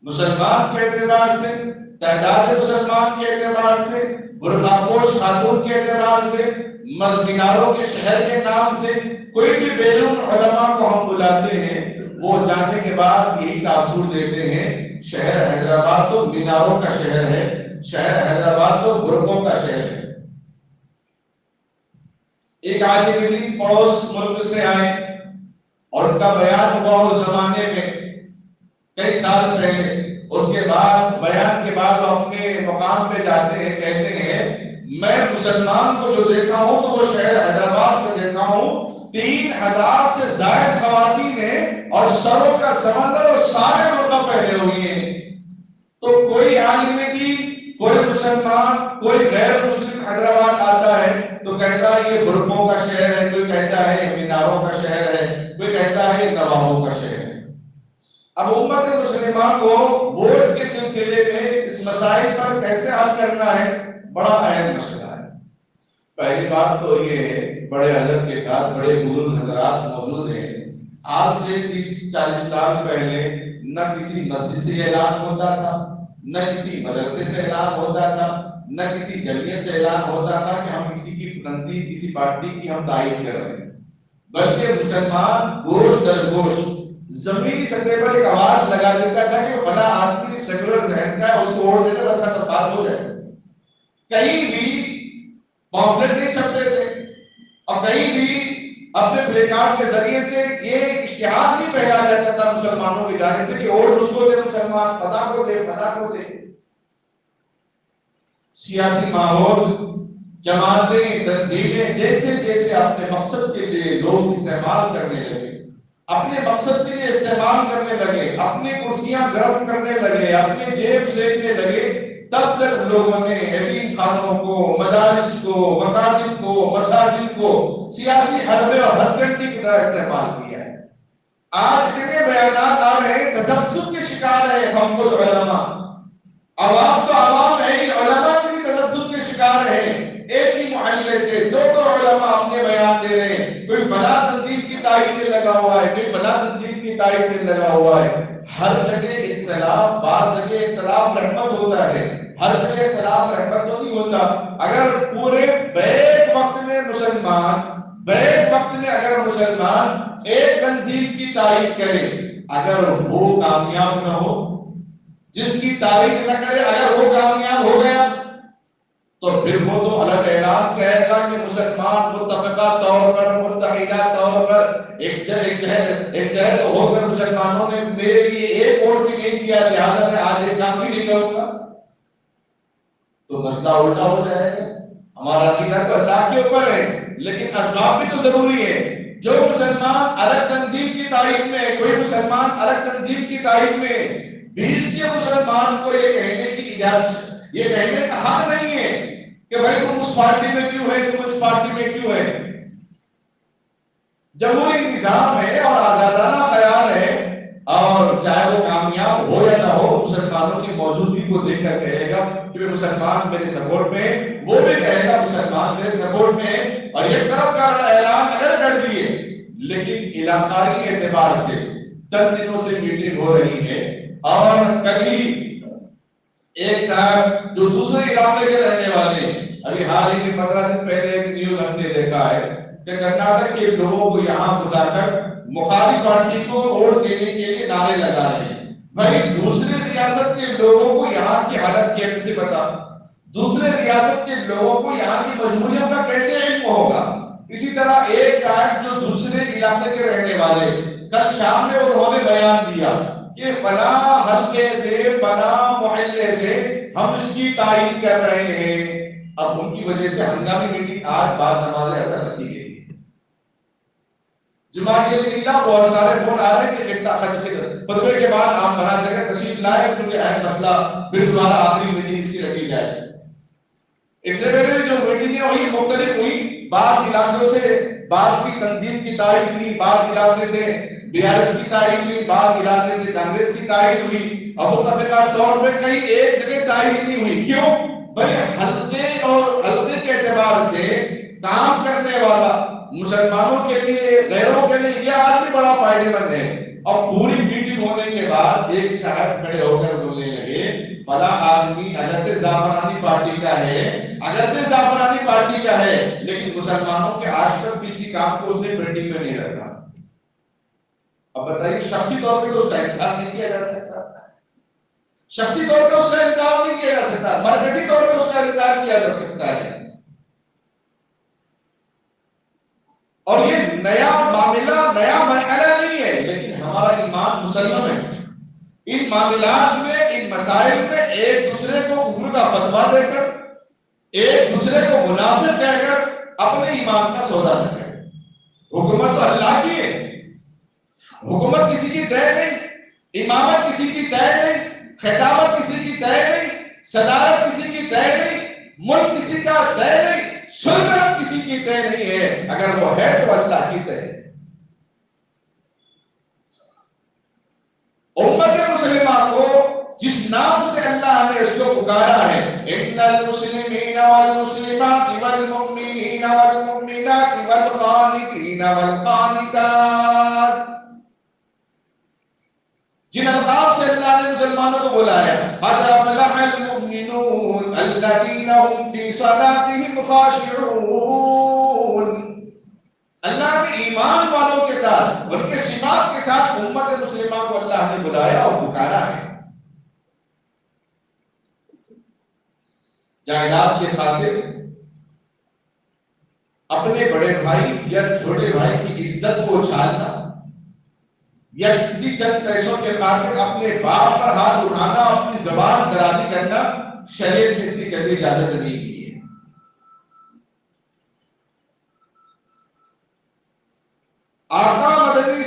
مسلمان کے اعتبار سے، تعداد مسلمان کے اعتبار سے، برقع پوش خاتون کے اعتبار سے، میناروں کے شہر کے نام سے، کوئی بھی بیرون علماء کو ہم بلاتے ہیں، وہ جانے کے بعد یہی تاثر دیتے ہیں، شہر حیدرآباد تو میناروں کا شہر ہے، شہر حیدرآباد تو برقعوں کا شہر ہے۔ ایک عالم دین پڑوس ملک سے آئے اور ان کا بیان ہوا اس زمانے میں کئی سال پہلے، اس کے بعد بیان کے بعد وہ اپنے مقام پہ جاتے ہیں، کہتے ہیں میں مسلمان کو جو دیکھا ہوں تو وہ شہر حیدرآباد میں دیکھا ہوں، 3000 سے زائد خواتین ہیں اور سروں کا سمندر اور سارے برقع پہنے ہوئے ہیں۔ تو کوئی عالم دین، کوئی مسلمان، کوئی غیر مسلم حیدرآباد آتا ہے تو کہتا ہے یہ برقعوں کا شہر ہے، کوئی کہتا ہے یہ میناروں کا شہر ہے، کوئی کہتا ہے یہ نوابوں کا شہر ہے۔ اب امت مسلمان کو ووٹ کے سلسلے میں اس مسائل پر کیسے حل کرنا ہے، بڑا اہم مسئلہ ہے۔ پہلی بات تو یہ ہے، بڑے ادب کے ساتھ بڑے بزرگ حضرات موجود ہیں، آج سے 30-40 سال پہلے نہ کسی مسجد سے اعلان ہوتا تھا، نہ کسی مدرسے سے اعلان ہوتا تھا، نہ کسی جمعیت سے اعلان ہوتا تھا کہ ہم کسی کی تنظیم، کسی پارٹی کی ہم تائید کر رہے ہیں، بلکہ مسلمان گوشت در گوشت زمینی سطح پر ایک آواز لگا دیتا تھا کہ فلاں آدمی سیکولر ذہن کا ہے، اس کو ووٹ دینا، بس ختم، بات ہو جائے۔ کہیں بھی پامفلیٹ نہیں چھپتے تھے اور کہیں بھی اپنے پلے کارڈ کے ذریعے سے یہ اشتہار نہیں پھیلا جاتا تھا مسلمانوں کی جانب سے کہ ووٹ اس کو دے، مسلمان فلاں کو دے، فلاں کو دے۔ سیاسی ماحول جماعتیں، تنظیمیں جیسے جیسے اپنے مقصد کے لیے لوگ استعمال کرنے لگے، اپنے مقصد کے لیے استعمال کرنے لگے، اپنی کرسیاں گرم کرنے لگے، اپنے جیب سینکنے لگے، تب تک لوگوں نے یتیم خانوں کو، مدارس کو، مکاتب کو، مساجد کو سیاسی حربے اور ہتھکنڈی کی طرح استعمال کیا ہے۔ آج اتنے بیانات آ رہے ہیں، تذبذب کے شکار ہے ہم خود علماء، عوام تو عوام ہے ہی، علماء بھی تذبذب کے شکار ہے۔ ایک ہی محلے سے دو علماء اپنے بیان دے رہے ہیں، کوئی فلاں تنظیم کی تائید میں لگا ہوا ہے، کوئی فلاں تنظیم کی تائید میں لگا ہوا ہے۔ ہر جگہ اختلاف، بعض جگہ اختلاف رحمت ہوتا ہے، ہر جگہ اختلاف رحمت تو نہیں ہوتا۔ اگر پورے بیک وقت میں اگر مسلمان ایک تنظیم کی تائید کرے، اگر وہ کامیاب نہ ہو، جس کی تائید نہ کرے، اگر وہ کامیاب ہو گیا تو پھر وہ تو الگ اعلان کہے گا کہ مسلمان متفقہ طور پر، متحدہ طور پر ایک جہد ہو کر مسلمانوں نے میرے لیے ایک ووٹ بھی نہیں دیا، لہٰذا میں آج ایک کام بھی نہیں کروں گا، تو مسئلہ الٹا ہو جائے گا۔ ہمارا عقیدہ تو اللہ کے اوپر ہے، لیکن اسباب بھی تو ضروری ہے۔ جو مسلمان الگ تنظیم کی تائید میں، کوئی مسلمان الگ تنظیم کی تائید میں، بیچ مسلمان کو یہ کہنے کی اجازت، یہ کہنے کا حق نہیں ہے کہ بھائی تم اس پارٹی میں کیوں ہے، تم اس پارٹی میں کیوں ہے۔ جمہوری نظام ہے اور آزادانہ خیال ہے، اور چاہے وہ کامیاب ہو یا نہ ہو، مسلمانوں کی موجودگی کو دیکھ کر کہے گا کہ مسلمان میرے سپورٹ میں، وہ بھی کہے گا مسلمان میرے سپورٹ میں، اور یہ طرف کا اعلان اگر کر دیے۔ لیکن علاقائی اعتبار سے 10 دنوں سے میٹنگ ہو رہی ہے، اور کبھی ایک صاحب جو دوسرے علاقے کے رہنے والے، ابھی حال ہی میں 15 دن پہلے ایک نیوز ہم نے دیکھا ہے کہ کرناٹک کے لوگوں کو یہاں بلا کر مخالف پارٹی کو ووٹ دینے کے لیے نعرے لگا رہے ہیں۔ بھائی دوسرے ریاست کے لوگوں کو یہاں کی حالت کیسے پتا، دوسرے ریاست کے لوگوں کو یہاں کی مجبوریوں کا کیسے علم ہوگا؟ اسی طرح ایک صاحب جو دوسرے علاقے کے رہنے والے، کل شام میں انہوں نے بیان دیا کہ فلاں حلقے سے، فلاں محلے سے ہم اس کی تائید کر رہے ہیں۔ اب ان کی وجہ سے ہنگامی میٹنگ آج بعد نماز عصر رکھی گئی۔ جمعہ کے لیے بہت سارے فون آ رہے ہیں کہ خطبے کے بعد آپ بنا جگہ تشریف لائے، کیونکہ اہم مسئلہ پھر دوبارہ آخری میٹنگ اس کی رکھی جائے۔ اس سے پہلے جو میٹنگیں ہوئی مختلف ہوئی، بعض علاقوں سے بعض کی تنظیم کی تائید ہوئی، بعض علاقے سے BRS کی تائید ہوئی، بعض علاقے سے کانگریس کی تائید ہوئی، اور متفقہ طور پہ کئی ایک جگہ تائید نہیں ہوئی۔ کیوں؟ بھائی حلقے اور حلقے کے اعتبار سے کام کرنے والا مسلمانوں کے لیے، غیروں کے لیے یہ آدمی بڑا فائدہ مند ہے۔ اور پوری میٹنگ ہونے کے بعد ایک صاحب کھڑے ہو کر بولنے لگے فلاں آدمی اگرچہ زعفرانی پارٹی کا ہے، اگرچہ زعفرانی پارٹی کا ہے، لیکن مسلمانوں کے آج تک کسی کام کو اس نے پینڈنگ میں نہیں رکھا۔ اب بتائیے، شخصی طور پہ تو اس کا انکار نہیں کیا جا سکتا، شخصی طور پہ اس کا انکار نہیں کیا جا سکتا، مرکزی طور پہ اس کا انکار کیا جا سکتا ہے۔ اور یہ نیا معاملہ، نیا مرحلہ نہیں ہے، لیکن ہمارا ایمان مسلم ہے۔ ان معاملات میں، ان مسائل میں ایک دوسرے کو کفر کا فتویٰ دے کر، ایک دوسرے کو منافق کہہ کر اپنے ایمان کا سودا نہ کریں۔ حکومت تو اللہ کی ہے، حکومت کسی کی طے نہیں، امامت کسی کی طے نہیں، خطابت کسی کی طے نہیں، صدارت کسی کی طے نہیں، ملک کسی کا طے نہیں، سلطنت کسی کی طے نہیں ہے۔ اگر وہ ہے تو اللہ کی طے ہے۔ امت مسلمہ کو جس نام سے اللہ نے اس کو پکارا ہے، ان المسلمین والمسلمات والمؤمنین والمؤمنات والقانتین والقانتات، جن القاب سے اللہ نے مسلمانوں کو بلایا، قد افلح المؤمنون الذین هم فی صلاتهم خاشعون، اللہ نے ایمان والوں کے ساتھ، ان کے صفات کے ساتھ امت مسلمہ کو اللہ نے بلایا اور پکارا ہے۔ جائیداد کے خاطر اپنے بڑے بھائی یا چھوٹے بھائی کی عزت کو اچھالنا، یا کسی چند پیسوں کے خاطر اپنے باپ پر ہاتھ اٹھانا، اپنی زبان درازی کرنا، شریعت میں اس کی کبھی اجازت نہیں کی ہے۔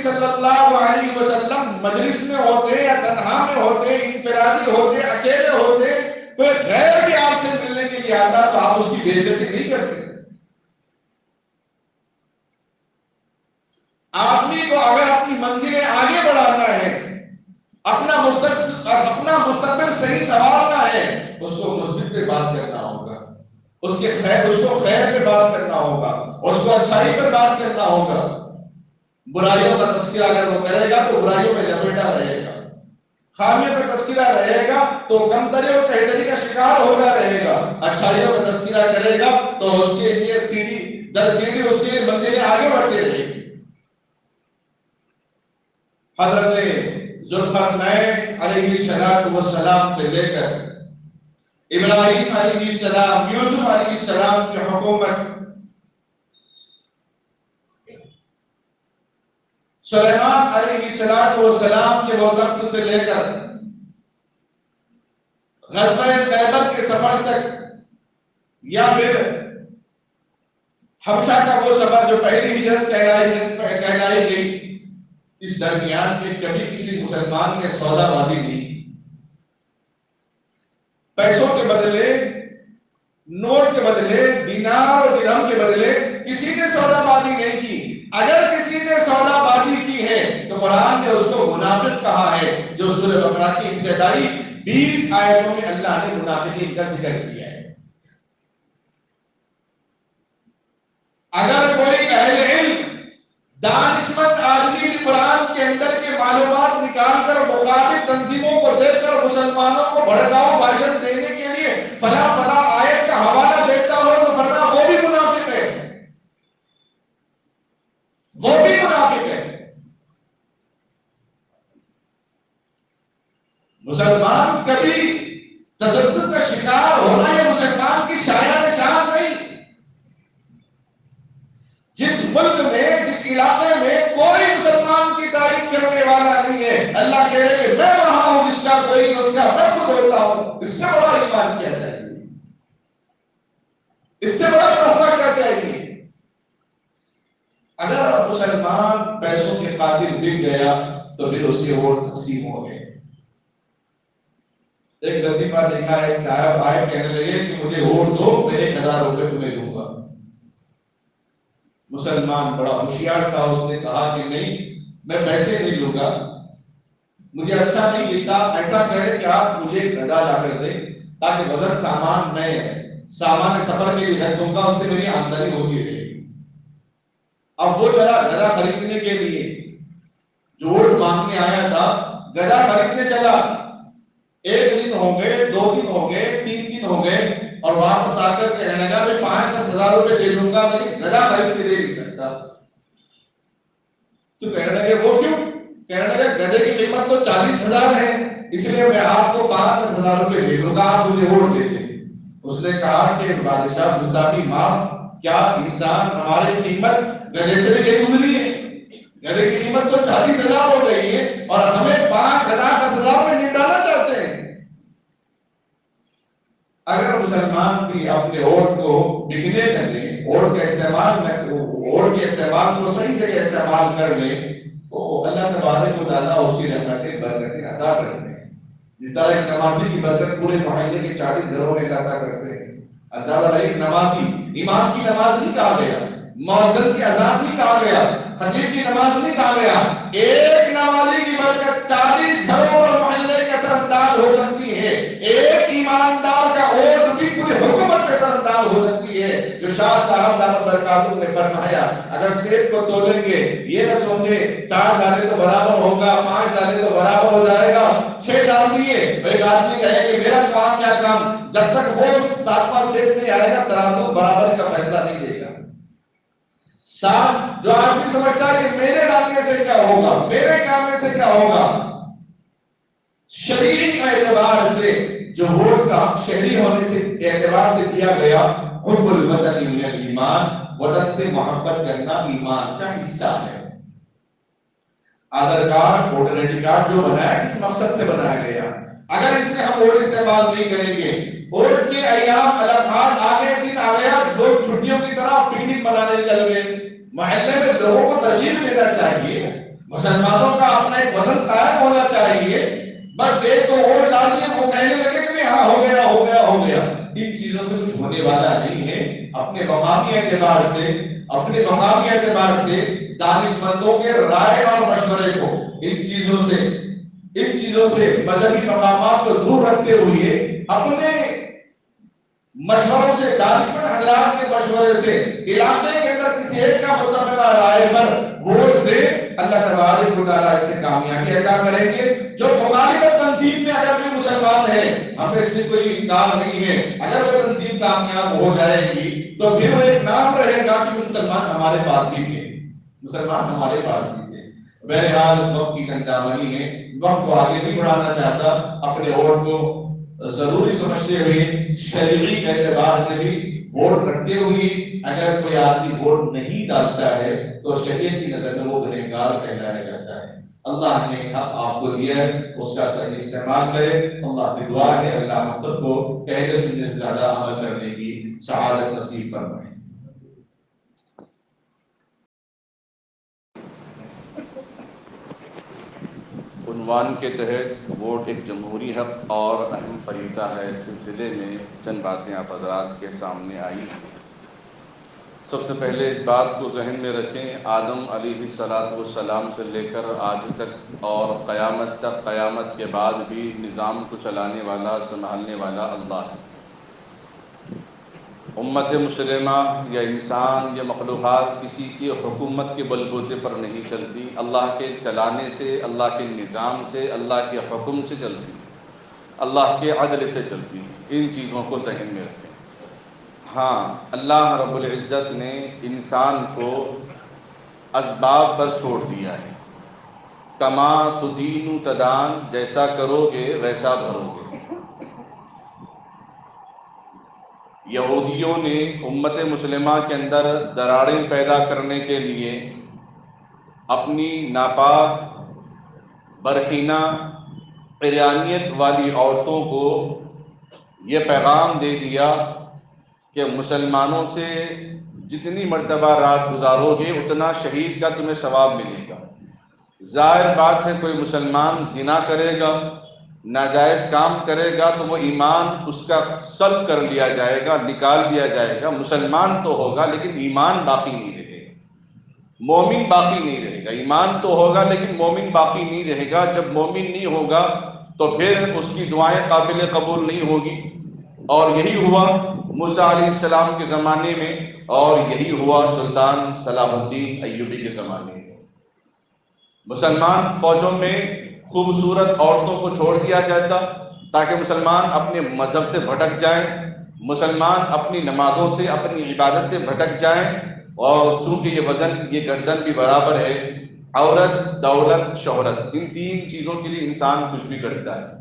صلی اللہ علیہ وسلم مجلس میں ہوتے یا تنہا میں ہوتے، انفرادی ہوتے، اکیلے ہوتے، کوئی غیر بھی آپ سے ملنے کے لیے آتا تو آپ اس کی بے عزتی نہیں کرتے؟ آدمی کو اگر اپنی منزلیں آگے بڑھانا ہے، اپنا مستقبل صحیح سنوارنا ہے، اس کو مثبت پہ بات کرنا ہوگا، اس کو خیر پہ بات کرنا ہوگا، اس کو اچھائی پہ بات کرنا ہوگا۔ برائیوں کا تذکرہ اگر وہ کرے گا تو برائیوں میں لپٹا رہے گا، خامیوں کا تذکرہ رہے گا تو کمتری اور کہتری کا شکار ہوتا رہے گا، اچھائیوں کا تذکرہ کرے گا تو اس کے لیے سیڑھی در سیڑھی اس کے لیے منزلیں آگے بڑھتے رہے گی۔ حضرت ذوالقرنین علیہ السلام سے لے کر ابراہیم علیہ السلام، یوسف علیہ السلام کی حکومت، سلیمان علیہ السلام کے وہ وقت سے لے کر غزوہ خیبر کے سفر تک، یا پھر حبشہ کا وہ سفر جو پہلی ہجرت کہلائی گئی، اس درمیان میں کبھی کسی مسلمان نے سودا بازی نہیں کی۔ پیسوں کے بدلے، نوٹ کے بدلے، دینار اور درہم کے بدلے کسی نے سودا بازی نہیں کی۔ اگر کسی نے سودا بازی کی ہے تو قرآن نے اس کو منافق کہا ہے، جو سورہ بقرہ کی ابتدائی 20 آیتوں میں اللہ نے منافقین کا ذکر کیا ہے۔ اگر کوئی اہل علم، دانشمند آدمی قرآن کے اندر کے معلومات نکال کر مخالف تنظیموں کو دے کر مسلمانوں کو بھڑکاؤ بھاشن دینے کے لیے فلاں آیت کا حوالہ دیتا ہو تو فرمایا وہ بھی منافق ہے، وہ بھی منافق ہے۔ مسلمان کبھی تذبذب کا شکار ہونا یہ مسلمان کی شایع نشان نہیں۔ جس ملک میں، جس علاقے میں کوئی مسلمان کی تعریف کرنے والا نہیں ہے، اللہ کہے کہ میں وہاں ہوں، جس کا کوئی نہیں، اس کا میں خود ہوتا ہوں، اس سے بڑا ایمان کیا چاہیے، اس سے بڑا تحفہ کیا چاہیے؟ اگر مسلمان پیسوں کے خاطر بک گیا تو پھر اس کے ووٹ تقسیم ہو گئے۔ ایک لطیفہ دیکھا ہے، ایک صاحب آئے کہنے لگے کہ مجھے ووٹ دو، میں 1000 روپے تمہیں دوں گا۔ مسلمان بڑا ہوشیار تھا، اس نے کہا کہ نہیں، میں پیسے نہیں لوں گا، مجھے اچھا نہیں لگتا، ایسا کرے کہ آپ مجھے گدا لا کر دیں تاکہ وزن سامان میں سامان سفر کے لیے رکھ دوں گا، اس سے میری آمدنی ہوتی رہے گی۔ اب وہ چلا گدا خریدنے کے لیے، جو ووٹ مانگنے آیا تھا گدا خریدنے چلا۔ 1 دن ہو گئے، 2 دن ہو گئے، 3 دن ہو گئے، اور واپس آ کر کہنے لگا میں 5-10 ہزار روپے دے دوں گا، لیکن گدا خرید کے دے نہیں سکتا۔ تو کہنے لگے وہ کیوں؟ کہنے لگے گدے کی قیمت تو 40,000 ہے، اس لیے میں آپ کو 5-10 ہزار روپے دے دوں گا، آپ مجھے ووٹ دے دیں۔ اس نے کہا کہ بادشاہ گستاخی معاف، کیا انسان ہماری قیمت گدے سے بھی کہیں گزری ہے؟ گدے کی قیمت تو 40,000 ہو گئی ہے اور ہمیں 5,000-10,000 میں نپٹانا چاہتے ہیں۔ اگر مسلمان بھی اپنے ووٹ کو بکنے نہ دیں، ووٹ کے استعمال کو صحیح جگہ استعمال کر لیں تو اللہ تبارک و تعالیٰ اس کی رحمتیں برکتیں عطا کرتے ہیں۔ جس طرح ایک نمازی کی برکت پورے محلے کے 40 گھروں میں عطا کرتے ہیں۔ اندازہ ایک نمازی، امام کی نماز نہیں کہا گیا، مؤذن کی اذان نہیں کہا گیا، خطیب کی نماز نہیں کہا گیا، ایک نمازی کی برکت 40 گھروں اور محلے کے اثر انداز ہو سکتی ہے۔ ایک ایماندار کا ووٹ بھی پوری حکومت پہ اثر انداز ہو سکتی ہے۔ جو شاہ صاحب دامت برکاتہ نے فرمایا اگر سیب کو تولیں گے یہ نہ سوچے 4 دانے تو برابر ہوگا، 5 دانے تو برابر ہو جائے گا، 6 ڈال دیے، ایک آدمی کہے کہ میرا کام کیا کام، جب تک وہ 7واں سیب نہیں آئے گا ترازو برابر کا فیصلہ نہیں دے گا۔ جو آدمی سمجھتا ہے کہ میرے ڈالنے سے کیا ہوگا، میرے کامنے سے کیا ہوگا، شرعی اعتبار سے جو ووٹ کا شہری ہونے سے اعتبار سے دیا گیا، حب الوطن من الایمان، وطن سے محبت کرنا ایمان کا حصہ ہے۔ Aadhaar card, voter I D card جو بنایا کس مقصد سے بنایا گیا؟ اگر اس میں ہم ووٹ استعمال نہیں کریں گے، ووٹ کے ایام الگ آگے دن آ گیا، لوگ چھٹیوں کی طرح پکنک منانے نکل گئے۔ محلے میں لوگوں کو ترغیب دینا چاہیے، مسلمانوں کا اپنا ایک وزن قائم ہونا چاہیے. بس ایک تو ووٹ ڈال دیے وہ کہنے لگے کہ ہاں ہو گیا ہو گیا ہو گیا. ان چیزوں سے کچھ ہونے والا نہیں ہے. اپنے مقامی اعتبار سے دانش مندوں کے رائے اور مشورے کو ان چیزوں سے مذہبی مقامات کو دور رکھتے ہوئے اپنے مشوروں سے دانشمند حضرات کے مشورے سے علاقے کے اندر کسی ایک کا متفقہ رائے پر ووٹ دے. اللہ تبارک و تعالیٰ اس سے کامیابی عطا کریں گے. جو مخالفت تنظیم میں اگر کوئی مسلمان ہے, ہمیں اس سے کوئی انکار نہیں ہے, اگر وہ تنظیم کامیاب ہو جائے گی تو پھر وہ ایک نام رہے گا کہ مسلمان ہمارے پاس بھی تھے. بہرحال وقت کی کنٹامنی ہے, وقت کو آگے نہیں بڑھانا چاہتا. اپنے ووٹ کو ضروری سمجھتے ہوئے شرعی اعتبار سے بھی ووٹ رکھتے ہوئے اگر کوئی آدمی ووٹ نہیں ڈالتا ہے تو شریعت کی نظر میں وہ گنہگار کہلایا جاتا ہے. اللہ نے حق آپ کو دیا ہے, اس کا صحیح استعمال کرے. اللہ سے دعا ہے اللہ ہم سب کو کہنے سننے سے زیادہ عمل کرنے کی سعادت نصیب فرمائے. عنوان کے تحت ووٹ ایک جمہوری حق اور اہم فریضہ ہے سلسلے میں چند باتیں آپ حضرات کے سامنے آئی. سب سے پہلے اس بات کو ذہن میں رکھیں, آدم علیہ السلام سے لے کر آج تک اور قیامت تک, قیامت کے بعد بھی نظام کو چلانے والا, سنبھالنے والا اللہ ہے. امت مسلمہ یا انسان یا مخلوقات کسی کی حکومت کے بلبوتے پر نہیں چلتی, اللہ کے چلانے سے, اللہ کے نظام سے, اللہ کے حکم سے چلتی, اللہ کے عدل سے چلتی. ان چیزوں کو ذہن میں رکھیں. ہاں, اللہ رب العزت نے انسان کو اسباب پر چھوڑ دیا ہے. کما تدین تدان, جیسا کرو گے ویسا بھرو گے. یہودیوں نے امت مسلمہ کے اندر دراڑیں پیدا کرنے کے لیے اپنی ناپاک, برہنہ, عریانیت والی عورتوں کو یہ پیغام دے دیا کہ مسلمانوں سے جتنی مرتبہ رات گزارو گے اتنا شہید کا تمہیں ثواب ملے گا. ظاہر بات ہے کوئی مسلمان زنا کرے گا, ناجائز کام کرے گا تو وہ ایمان اس کا سلب کر لیا جائے گا, نکال دیا جائے گا. مسلمان تو ہوگا لیکن ایمان باقی نہیں رہے گا, مومن باقی نہیں رہے گا. ایمان تو ہوگا لیکن مومن باقی نہیں رہے گا. جب مومن نہیں ہوگا تو پھر اس کی دعائیں قابل قبول نہیں ہوگی. اور یہی ہوا موسیٰ علیہ السلام کے زمانے میں, اور یہی ہوا سلطان صلاح الدین ایوبی کے زمانے میں. مسلمان فوجوں میں خوبصورت عورتوں کو چھوڑ دیا جاتا تاکہ مسلمان اپنے مذہب سے بھٹک جائیں, مسلمان اپنی نمازوں سے, اپنی عبادت سے بھٹک جائیں. اور چونکہ یہ وزن, یہ گردن بھی برابر ہے, عورت, دولت, شہرت, ان تین چیزوں کے لیے انسان کچھ بھی کرتا ہے.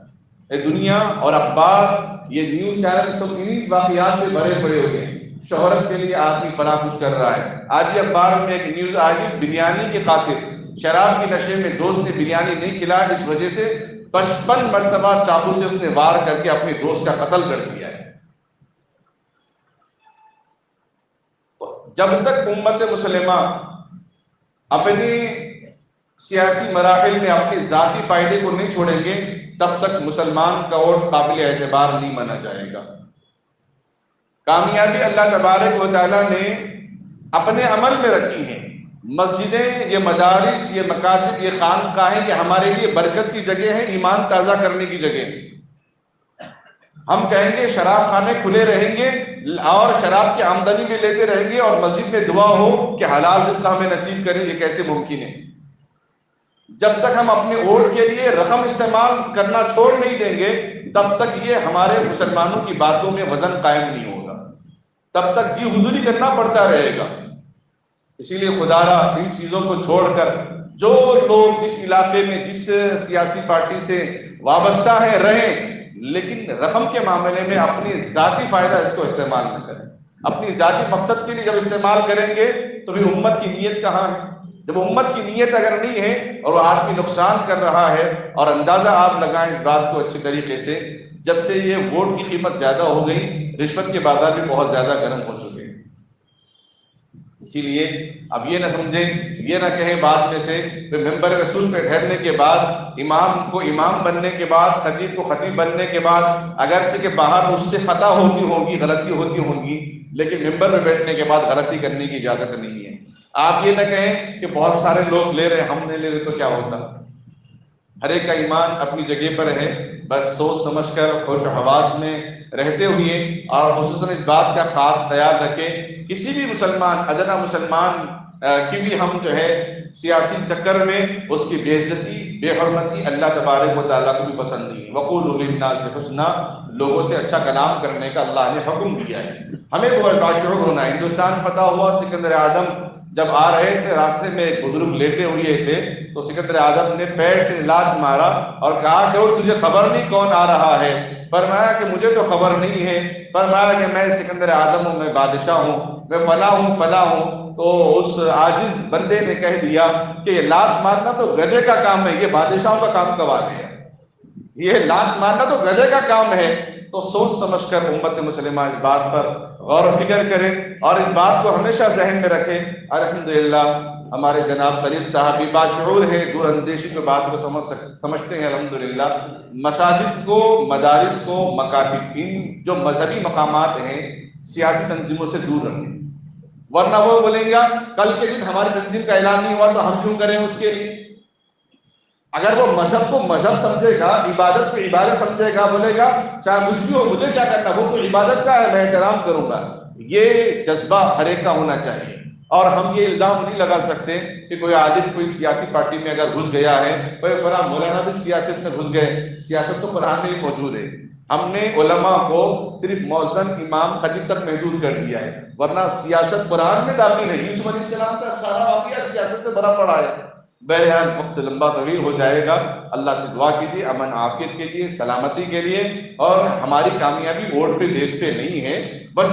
دنیا اور اخبار, یہ نیوز چینل سب انہی واقعات سے بھرے پڑے ہوئے ہیں. شہرت کے لیے آدمی بڑا کچھ کر رہا ہے. آج یہ اخبار میں ایک نیوز آئی, بریانی کے خاطر, شراب کی نشے میں دوست نے بریانی نہیں کھلایا, اس وجہ سے 55 مرتبہ چاقو سے اس نے وار کر کے اپنے دوست کا قتل کر دیا ہے. جب تک امت مسلمہ اپنے سیاسی مراحل میں اپنے ذاتی فائدے کو نہیں چھوڑیں گے تب تک مسلمان کا ووٹ قابل اعتبار نہیں مانا جائے گا. کامیابی اللہ تبارک و تعالیٰ نے اپنے عمل میں رکھی ہیں. مسجدیں, یہ مدارس, یہ مکاتب, یہ خانقاہیں, یہ ہمارے لیے برکت کی جگہ ہیں, ایمان تازہ کرنے کی جگہ ہیں. ہم کہیں گے شراب خانے کھلے رہیں گے اور شراب کی آمدنی بھی لیتے رہیں گے اور مسجد میں دعا ہو کہ حلال رزق ہمیں نصیب کریں, یہ کیسے ممکن ہے؟ جب تک ہم اپنے ووٹ کے لیے رقم استعمال کرنا چھوڑ نہیں دیں گے تب تک یہ ہمارے مسلمانوں کی باتوں میں وزن قائم نہیں ہوگا, تب تک جی حضوری کرنا پڑتا رہے گا. اسی لیے خدا را ان چیزوں کو چھوڑ کر جو لوگ جس علاقے میں جس سیاسی پارٹی سے وابستہ ہیں رہیں, لیکن رقم کے معاملے میں اپنی ذاتی فائدہ اس کو استعمال نہ کریں. اپنی ذاتی مقصد کے لیے جب استعمال کریں گے تو بھی امت کی نیت کہاں ہے؟ جب امت کی نیت اگر نہیں ہے اور وہ آدمی نقصان کر رہا ہے, اور اندازہ آپ لگائیں اس بات کو اچھے طریقے سے, جب سے یہ ووٹ کی قیمت زیادہ ہو گئی, رشوت کے بازار بھی بہت زیادہ گرم ہو چکے ہیں. اسی لیے اب یہ نہ سمجھیں، یہ نہ کہیں بعد میں سے پھر ممبر رسول پہ ٹھہرنے کے بعد، امام کو امام بننے کے بعد، خطیب کو خطیب بننے کے بعد، اگرچہ کہ باہر اس سے خطا ہوتی ہوگی، غلطی ہوتی ہوگی، لیکن ممبر پہ بیٹھنے کے بعد غلطی کرنے کی اجازت نہیں ہے۔ آپ یہ نہ کہیں کہ بہت سارے لوگ لے رہے، ہم نہیں لے رہے تو کیا ہوتا۔ ہر ایک کا ایمان اپنی جگہ پر ہے، بس سوچ سمجھ کر ہوش و حواس میں رہتے ہوئے، اور خصوصاً اس بات کا خاص خیال رکھیں کسی بھی مسلمان، ادنا مسلمان کی بھی ہم جو ہے سیاسی چکر میں اس کی بے عزتی، بے حرمتی اللہ تبارک و تعالیٰ کو بھی پسند نہیں ہے۔ وَقُولُوا لِلنَّاسِ حُسْنًا، لوگوں سے اچھا کلام کرنے کا اللہ نے حکم دیا ہے۔ ہمیں بہت باشعور ہونا ہے۔ ہندوستان فتح ہوا، سکندر اعظم جب آ رہے تھے راستے میں ایک بزرگ لیٹے ہوئے تھے، تو سکندر اعظم نے پیر سے لات مارا اور کہا کہ تجھے خبر نہیں کون آ رہا ہے؟ فرمایا کہ مجھے تو خبر نہیں ہے۔ فرمایا کہ میں سکندر اعظم ہوں، میں بادشاہ ہوں، میں فلاں ہوں فلاں ہوں۔ تو اس عاجز بندے نے کہہ دیا کہ یہ لات مارنا تو گدھے کا کام ہے، یہ بادشاہوں کا کام کب آ گیا؟ یہ لات مارنا تو گدھے کا کام ہے۔ تو سوچ سمجھ کر امت مسلمہ اس بات پر غور و فکر کرے اور اس بات کو ہمیشہ ذہن میں رکھے۔ الحمدللہ ہمارے جناب خلیل صاحب بھی باشعور ہیں، دور اندیشی کی بات کو سمجھتے ہیں۔ الحمدللہ مساجد کو، مدارس کو، مکاتب، ان جو مذہبی مقامات ہیں سیاسی تنظیموں سے دور رکھیں، ورنہ وہ بولیں گا کل کے دن ہماری تنظیم کا اعلان نہیں ہوا تو ہم کیوں کریں اس کے لیے۔ اگر وہ مذہب کو مذہب سمجھے گا، عبادت کو عبادت سمجھے گا، بولے گا چاہے کچھ بھی ہو مجھے کیا کرنا، وہ تو عبادت کا ہے، میں احترام کروں گا، یہ جذبہ ہر ایک کا ہونا چاہیے۔ اور ہم یہ الزام نہیں لگا سکتے کہ کوئی عالم کوئی سیاسی پارٹی میں اگر گھس گیا ہے، کوئی فلاں مولانا بھی سیاست میں گھس گئے، سیاست تو قرآن میں بھی موجود ہے۔ ہم نے علماء کو صرف مؤذن، امام، خطیب تک محدود کر دیا ہے، ورنہ سیاست قرآن میں داخل ہے۔ یوسف علیہ السلام کا سارا واقعہ سیاست سے بھرا پڑا ہے۔ بہرحال وقت لمبا طویل ہو جائے گا، اللہ سے دعا کیجیے امن عافیت کے لیے، سلامتی کے لیے، اور ہماری کامیابی ووٹ پہ بیس پہ نہیں ہے، بس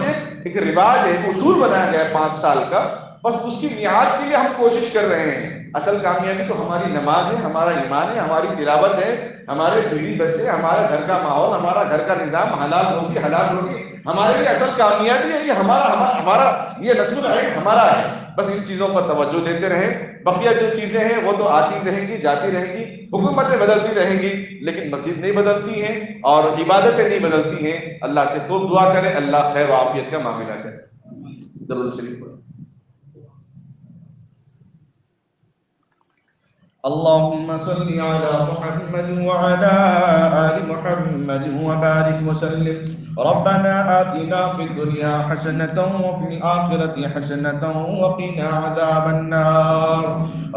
ایک رواج ہے، اصول بنایا گیا ہے 5 سال کا، بس اس کی میعاد کے لیے ہم کوشش کر رہے ہیں۔ اصل کامیابی تو ہماری نماز ہے، ہمارا ایمان ہے، ہماری تلاوت ہے، ہمارے بیوی بچے، ہمارا گھر کا ماحول، ہمارا گھر کا نظام، حلال روزی حلال روٹی ہمارے لیے اصل کامیابی ہے۔ یہ ہمارا یہ نسل ہے، ہمارا ہے۔ بس ان چیزوں پر توجہ دیتے رہیں، بقیہ جو چیزیں ہیں وہ تو آتی رہیں گی، جاتی رہیں گی، حکومتیں بدلتی رہیں گی، لیکن مسجد نہیں بدلتی ہیں اور عبادتیں نہیں بدلتی ہیں۔ اللہ سے خوب دعا کریں، اللہ خیر و عافیت کا معاملہ کرے۔ درود شریف پڑھیں۔ اللهم صل على محمد وعلى آل محمد وبارك وسلم۔ ربنا آتنا في الدنيا حسنة وفي الآخرة حسنة وقنا عذاب النار۔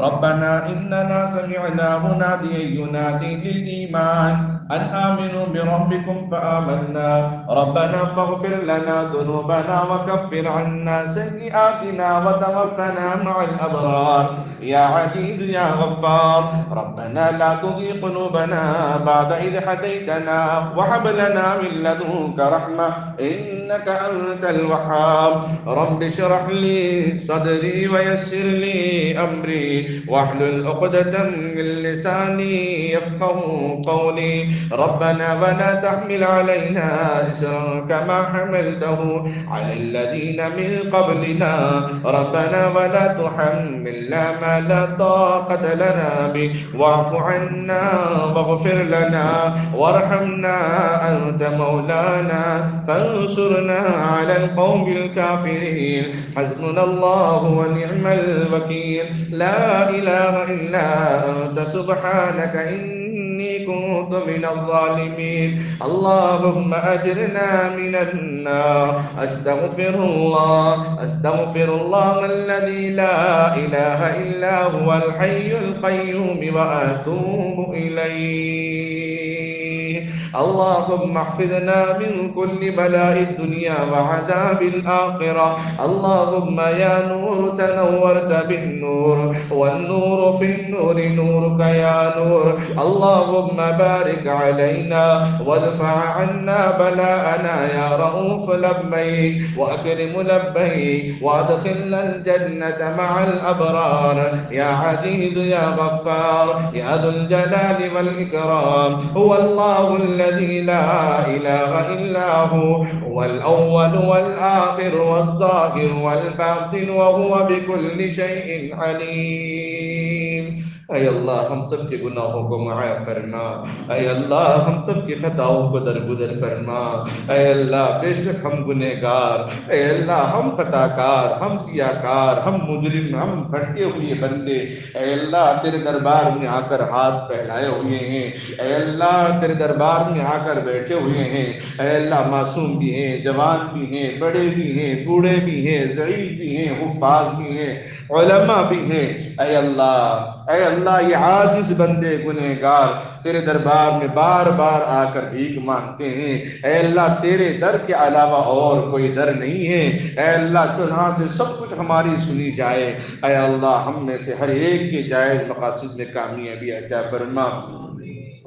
ربنا إننا سمعنا مناديا ينادي للإيمان أن آمنوا بربكم فآمنا، ربنا فاغفر لنا ذنوبنا وكفر عنا سيئاتنا وتوفنا مع الأبرار يا عزيز يا غفار۔ ربنا لا تزغ قلوبنا بعد إذ هديتنا وهب لنا من لدنك رحمة إنك أنت الوهاب۔ رب اشرح لي صدري ويسر لي أمري واحلل عقدة من لساني يفقهوا قولي۔ ربنا ولا تحمل علينا إصرا كما حملته على الذين من قبلنا، ربنا ولا تحملنا ما لا طاقة لنا به واعف عنا واغفر لنا وارحمنا أنت مولانا فانصرنا على القوم الكافرين۔ حسبنا الله ونعم الوكيل، لا إله إلا أنت سبحانك إني كنت من الظالمين۔ اللهم أجرنا من النار۔ أستغفر الله الذي لا إله إلا هو الحي القيوم وأتوب إليه۔ اللهم احفظنا من كل بلاء الدنيا وعذاب الآخرة۔ اللهم يا نور تنورت بالنور، والنور في النور نورك يا نور۔ اللهم بارك علينا وادفع عنا بلاءنا يا رؤوف لبيك وأكرم لبيك وادخلنا الجنة مع الأبرار يا عزيز يا غفار يا ذو الجلال والإكرام۔ هو الله الذي الذي لا إله إلا هو الأول والآخر والظاهر والباطن وهو بكل شيء عليم. اے اللہ ہم سب کے گناہوں کو معاف فرما، اے اللہ ہم سب کی خطاؤں کو درگزر فرما، اے اللہ بے شک ہم گنہگار، اے اللہ ہم خطاکار، ہم سیاکار، ہم مجرم، ہم بھٹکے ہوئے بندے، اے اللہ تیرے دربار میں آ کر ہاتھ پھیلائے ہوئے ہیں، اے اللہ تیرے دربار میں آ کر بیٹھے ہوئے ہیں، اے اللہ معصوم بھی ہیں، جوان بھی ہیں، بڑے بھی ہیں، بوڑھے بھی ہیں، ضعیف بھی ہیں، حفاظ بھی ہیں، علماء بھی ہیں، اے اللہ یہ عاجز بندے گنہگار تیرے دربار میں بار بار آ کر بھیک مانگتے ہیں، اے اللہ تیرے در کے علاوہ اور کوئی در نہیں ہے، اے اللہ جہاں سے سب کچھ ہماری سنی جائے، اے اللہ ہم میں سے ہر ایک کے جائز مقاصد میں کامیابی عطا فرما،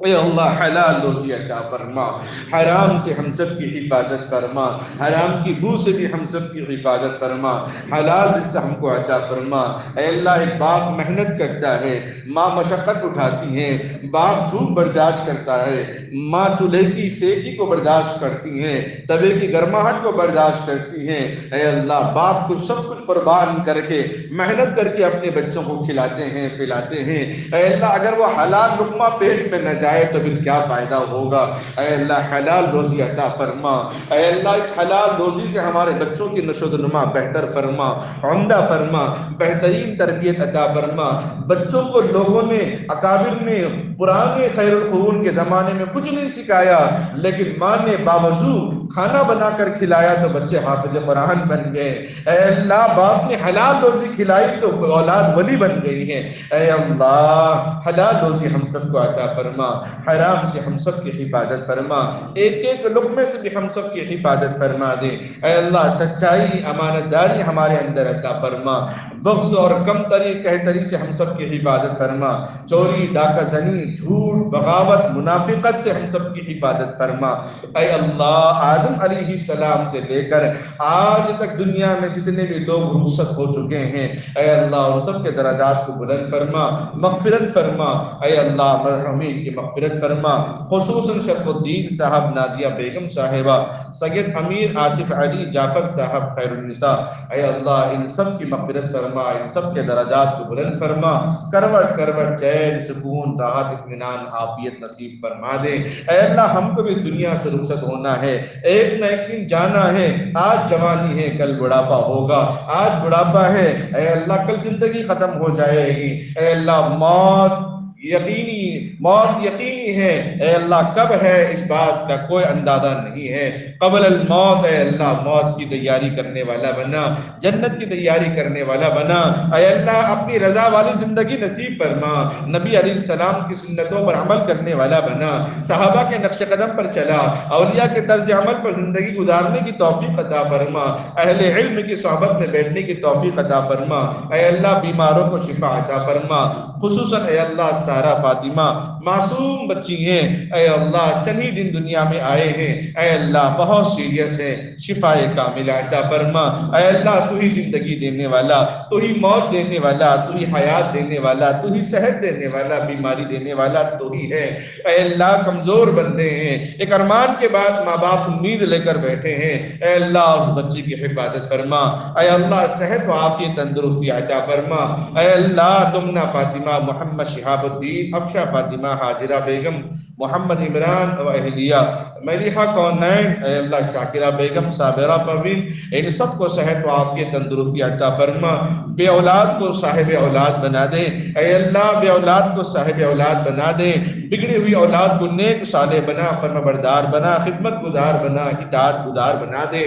اے اللہ حلال روزی عطا فرما، حرام سے ہم سب کی حفاظت فرما، حرام کی بو سے بھی ہم سب کی حفاظت فرما، حلال رزق ہم کو عطا فرما، اے اللہ ایک باپ محنت کرتا ہے، ماں مشقت اٹھاتی ہے، باپ دھوپ برداشت کرتا ہے، ماں چولہے کی سیکی کو برداشت کرتی ہیں، توے کی گرماہٹ کو برداشت کرتی ہیں، اے اللہ باپ کو سب کچھ قربان کر کے محنت کر کے اپنے بچوں کو کھلاتے ہیں پلاتے ہیں، اے اللہ اگر وہ حلال لقمہ پیٹ میں نہ جائے تو پھر کیا فائدہ ہوگا، اے اللہ حلال روزی عطا فرما، اے اللہ اس حلال روزی سے ہمارے بچوں کی نشو و نما بہتر فرما، عمدہ فرما، بہترین تربیت عطا فرما، بچوں کو لوگوں نے اکابر نے پرانے خیر القرون کے زمانے میں کچھ نہیں سکھایا، لیکن ماں نے باوضو کھانا بنا کر کھلایا تو بچے حافظ قرآن بن گئے، اے اللہ باپ نے حلال روزی کھلائی تو اولاد ولی بن گئی ہے، اے اللہ حلال روزی ہم سب کو عطا فرما، حرام سے ہم سب کی حفاظت فرما، ایک ایک لقمے سے بھی ہم سب کی حفاظت فرما دے، اے اللہ سچائی امانت داری ہمارے اندر عطا فرما، بغض اور کم تری کہتری سے ہم سب کی حفاظت فرما، چوری ڈاکہ زنی جھوٹ بغاوت منافقت سے ہم سب کی حفاظت فرما، اے اللہ آدم علیہ السلام سے لے کر آج تک دنیا میں جتنے بھی لوگ رخصت ہو چکے ہیں، اے اللہ ان سب کے درجات کو بلند فرما، مغفرت فرما، اے اللہ مرحومین کی مغفرت فرما، خصوصاً شرف الدین صاحب، نازیہ بیگم صاحبہ، سید امیر آصف علی جعفر صاحب خیر النساء، اے اللہ ان سب کی مغفرت فرما، ان سب کے درجات کو بلند فرما، کروٹ کروٹ چین سکون راحت اطمینان عافیت نصیب فرما دے، اے اللہ ہم کو بھی اس دنیا سے رخصت ہونا ہے، ایک نہ ایک دن جانا ہے، آج جوانی ہے کل بڑھاپا ہوگا، آج بڑھاپا ہے اے اللہ کل زندگی ختم ہو جائے گی، اے اللہ موت یقینی ہے، اے اللہ کب ہے اس بات کا کوئی اندازہ نہیں ہے، قبل الموت اے اللہ موت کی تیاری کرنے والا بنا، جنت کی تیاری کرنے والا بنا، اے اللہ اپنی رضا والی زندگی نصیب فرما، نبی علیہ السلام کی سنتوں پر عمل کرنے والا بنا، صحابہ کے نقش قدم پر چلا، اولیاء کے طرز عمل پر زندگی گزارنے کی توفیق عطا فرما، اہل علم کی صحبت میں بیٹھنے کی توفیق عطا فرما، اے اللہ بیماروں کو شفا عطا فرما، خصوصاً اے اللہ سارہ فاطمہ معصوم بچی ہیں، اے اللہ چند ہی دن دنیا میں آئے ہیں، اے اللہ بہت سیریس ہے، شفا کاملہ عطا فرما، اے اللہ تو ہی زندگی دینے والا، تو ہی موت دینے والا، تو ہی حیات دینے والا، تو ہی صحت دینے والا، بیماری دینے والا تو ہی ہے، اے اللہ کمزور بندے ہیں، ایک ارمان کے بعد ماں باپ امید لے کر بیٹھے ہیں، اے اللہ اس بچی کی حفاظت فرما، اے اللہ صحت و عافیت تندرستی عطا فرما، اے اللہ دمنہ فاطمہ محمد شہاب الدین، افشا فاطمہ، حاجرہ بیگم، محمد عمران و اہلیہ، ملیحہ کونین، اے اللہ شاکرہ بیگم، صابرہ پروین، ان سب کو صحت و عافیت تندرستی عطا فرما، بے اولاد کو صاحب اولاد بنا دے، اے اللہ بے اولاد کو صاحب اولاد بنا دے، بگڑی ہوئی اولاد کو نیک صالح بنا، فرمانبردار بنا، خدمت گزار بنا، اطاعت گزار بنا دے،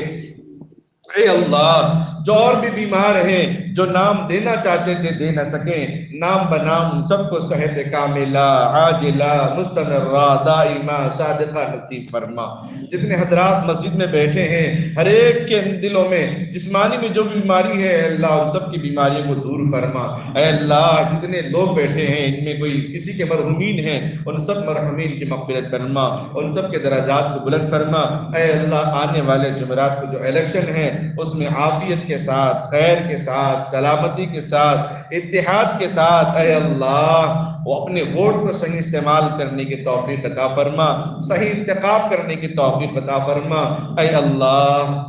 اے اللہ جو اور بھی بیمار ہیں جو نام دینا چاہتے تھے دے نہ سکیں، نام بنام سب کو صحت کاملہ عاجلہ مستمرہ دائمہ صادقہ نصیب فرما، جتنے حضرات مسجد میں بیٹھے ہیں ہر ایک کے دلوں میں جسمانی میں جو بیماری ہے اے اللہ ان سب کی بیماریوں کو دور فرما، اے اللہ جتنے لوگ بیٹھے ہیں ان میں کوئی کسی کے مرحومین ہیں ان سب مرحومین کی مغفرت فرما، ان سب کے درجات کو بلند فرما، اے اللہ آنے والے جمعرات کو جو الیکشن ہے اس میں عافیت کے ساتھ، خیر کے ساتھ، سلامتی کے ساتھ، اتحاد کے ساتھ اے اللہ وہ اپنے ووٹ کو صحیح استعمال کرنے کی توفیق عطا فرما، صحیح انتخاب کرنے کی توفیق عطا فرما۔ اے اللہ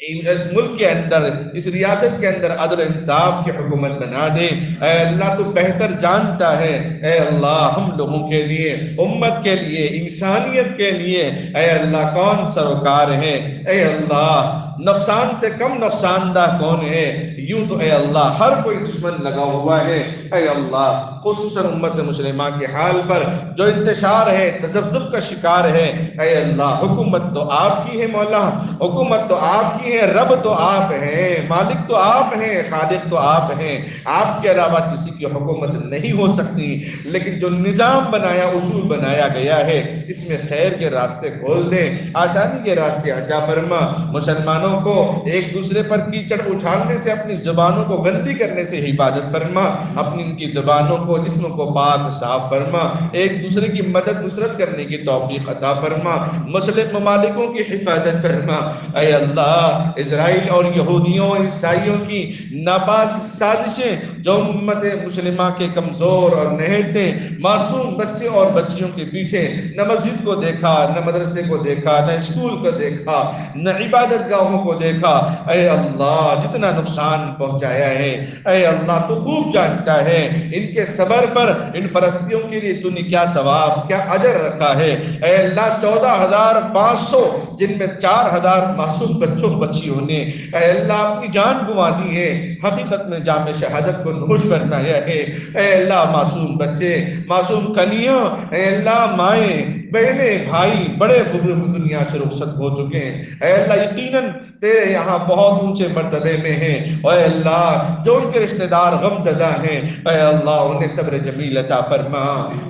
اس ملک کے اندر، اس ریاست کے اندر عدل و انصاف کی حکومت بنا دے۔ اے اللہ تو بہتر جانتا ہے اے اللہ ہم لوگوں کے لیے، امت کے لیے، انسانیت کے لیے اے اللہ کون سروکار ہے، اے اللہ نقصان سے کم نقصان دہ کون ہے؟ یوں تو اے اللہ ہر کوئی دشمن لگا ہوا ہے۔ اے اللہ خصوصاً امت مسلمہ کے حال پر جو انتشار ہے، تذبذب کا شکار ہے، اے اللہ حکومت تو آپ کی ہے مولا، حکومت تو آپ کی ہے، رب تو آپ ہیں، مالک تو آپ ہیں، خالق تو آپ ہیں، آپ کے علاوہ کسی کی حکومت نہیں ہو سکتی۔ لیکن جو نظام بنایا، اصول بنایا گیا ہے، اس میں خیر کے راستے کھول دیں، آسانی کے راستے عطا فرما۔ مسلمانوں کو ایک دوسرے پر کیچڑ اچھالنے سے، اپنی زبانوں کو گندی کرنے سے حفاظت فرما، اپنی ان کی زبانوں کو، جسموں کو پاک صاف فرما، ایک دوسرے کی مدد نصرت کرنے کی توفیق عطا فرما، مسلم ممالکوں کی حفاظت فرما۔ اے اللہ اسرائیل اور یہودیوں اور عیسائیوں کی ناپاک سازشیں جو امت مسلمہ کے کمزور اور نہتے معصوم بچے اور بچیوں کے پیچھے، نہ مسجد کو دیکھا، نہ مدرسے کو دیکھا، نہ اسکول کو دیکھا، نہ عبادت گاہوں کو دیکھا، اے اللہ جتنا نقصان پہنچایا ہے اے اللہ تو خوب جانتا ہے۔ ان کے صبر پر، ان فلسطینیوں کے لیے تو نے کیا ثواب، کیا اجر رکھا ہے۔ اے اللہ 14,500 جن میں 4,000 معصوم بچوں بچیوں نے اے اللہ اپنی جان گنوا دی ہے، حقیقت میں جام شہادت کو نوش فرمایا ہے۔ اے اللہ معصوم بچے، معصوم کنیاں، اے اللہ مائیں، بہنیں، بھائی، بڑے بزرگ دنیا سے رخصت ہو چکے ہیں۔ اے اللہ یقیناً تیرے یہاں بہت اونچے مرتبے میں ہیں، اے اللہ جو ان کے رشتہ دار غم زدہ ہیں اے اللہ انہیں صبر جمیل عطا فرما۔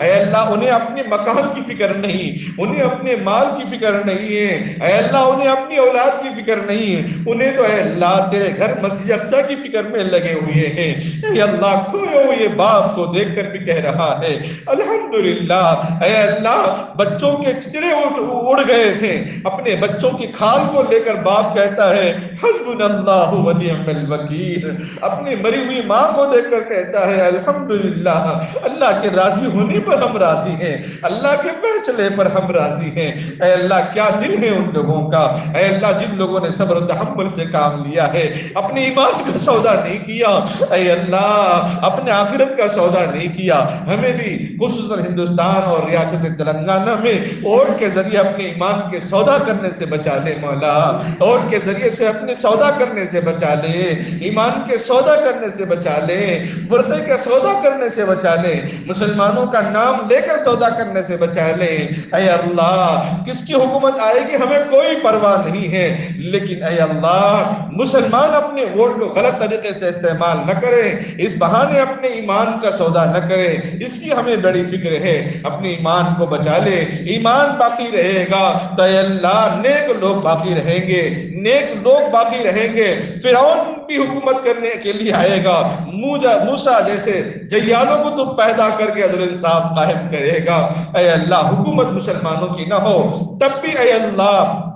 اے اللہ انہیں اپنے مکان کی فکر نہیں، انہیں اپنے مال کی فکر نہیں ہے، اے اللہ انہیں اپنی اولاد کی فکر نہیں ہے، انہیں تو اے اللہ تیرے گھر مسجد اقصی کی فکر میں لگے ہوئے ہیں۔ اے اللہ کھوئے ہوئے باپ کو دیکھ کر بھی کہہ رہا ہے الحمدللہ۔ اے اللہ بچوں کے چچڑے اڑ گئے تھے، اپنے بچوں کی کھال کو لے کر باپ کہتا ہے حسبنا اللہ و نعم الوکیل، اپنی مری ہوئی ماں کو دیکھ کر کہتا ہے الحمدللہ اللہ کے راضی ہونے پر ہم راضی ہیں، اللہ کے فیصلے پر ہم راضی ہیں۔ اے اللہ کیا دل ہے ان لوگوں کا، اے اللہ جن لوگوں نے صبر و تحمل سے کام لیا ہے، اپنے ایمان کا سودا نہیں کیا، اے اللہ اپنے آخرت کا سودا نہیں کیا، ہمیں بھی خصوصاً ہندوستان اور ریاست تلنگانہ میں ووٹ کے ذریعے اپنے ایمان کے سودا کرنے سے بچا لے مولا، ووٹ کے ذریعے سے اپنے سودا کرنے سے بچا لے، ایمان کے سودا کرنے سے بچا لے، برتے کے سودا کرنے سے بچا لے، مسلمانوں کا نام لے کر سودا کرنے سے بچا لے۔ اے اللہ کس کی حکومت آئے گی ہمیں کوئی پرواہ نہیں ہے، لیکن اے اللہ مسلمان اپنے ووٹ کو غلط طریقے سے استعمال نہ کرے، اس بہانے اپنے ایمان کا سودا نہ کرے، اس کی ہمیں بڑی فکر ہے۔ اپنے ایمان کو بچا لے، ایمان باقی رہے گا تو اے اللہ نیک لوگ باقی رہیں گے، نیک لوگ باقی رہیں گے۔ فرعون بھی حکومت کرنے کے لیے آئے گا، موسیٰ جیسے جیالوں کو تو پیدا کر کے عدل انصاف قائم کرے گا۔ اے اللہ حکومت مسلمانوں کی نہ ہو تب بھی اے اللہ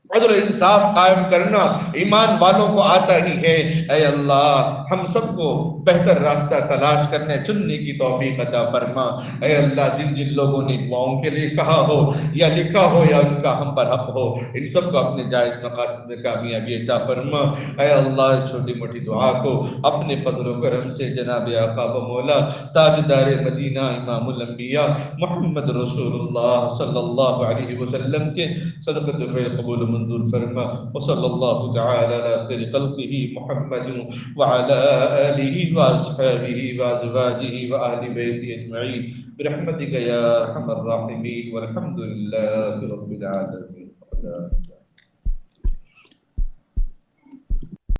عدل انصاف قائم کرنا ایمان والوں کو آتا ہی ہے۔ اے اللہ ہم سب کو بہتر راستہ تلاش کرنے چننے کی توفیق عطا فرما۔ اے اللہ جن جن لوگوں نے دعاؤں کے لیے کہا ہو یا لکھا ہو یا ان کا ہم پر حق ہو، ان سب کو اپنے جائز مقاصد میں کامیابی عطا فرما۔ اے اللہ چھوٹی موٹی دعا کو اپنے فضل و کرم سے جناب آقا و مولا تاجدار مدینہ امام الانبیاء محمد رسول اللہ صلی اللہ علیہ وسلم کے صدقۃ خیر قبول منظور فرما۔ وصلی اللہ تعالی علی خیر خلقہ محمد وعلی آلہ واصحابہ وازواجہ واہل بیتہ اجمعین برحمتک یا ارحم الراحمین والحمد للہ رب العالمین۔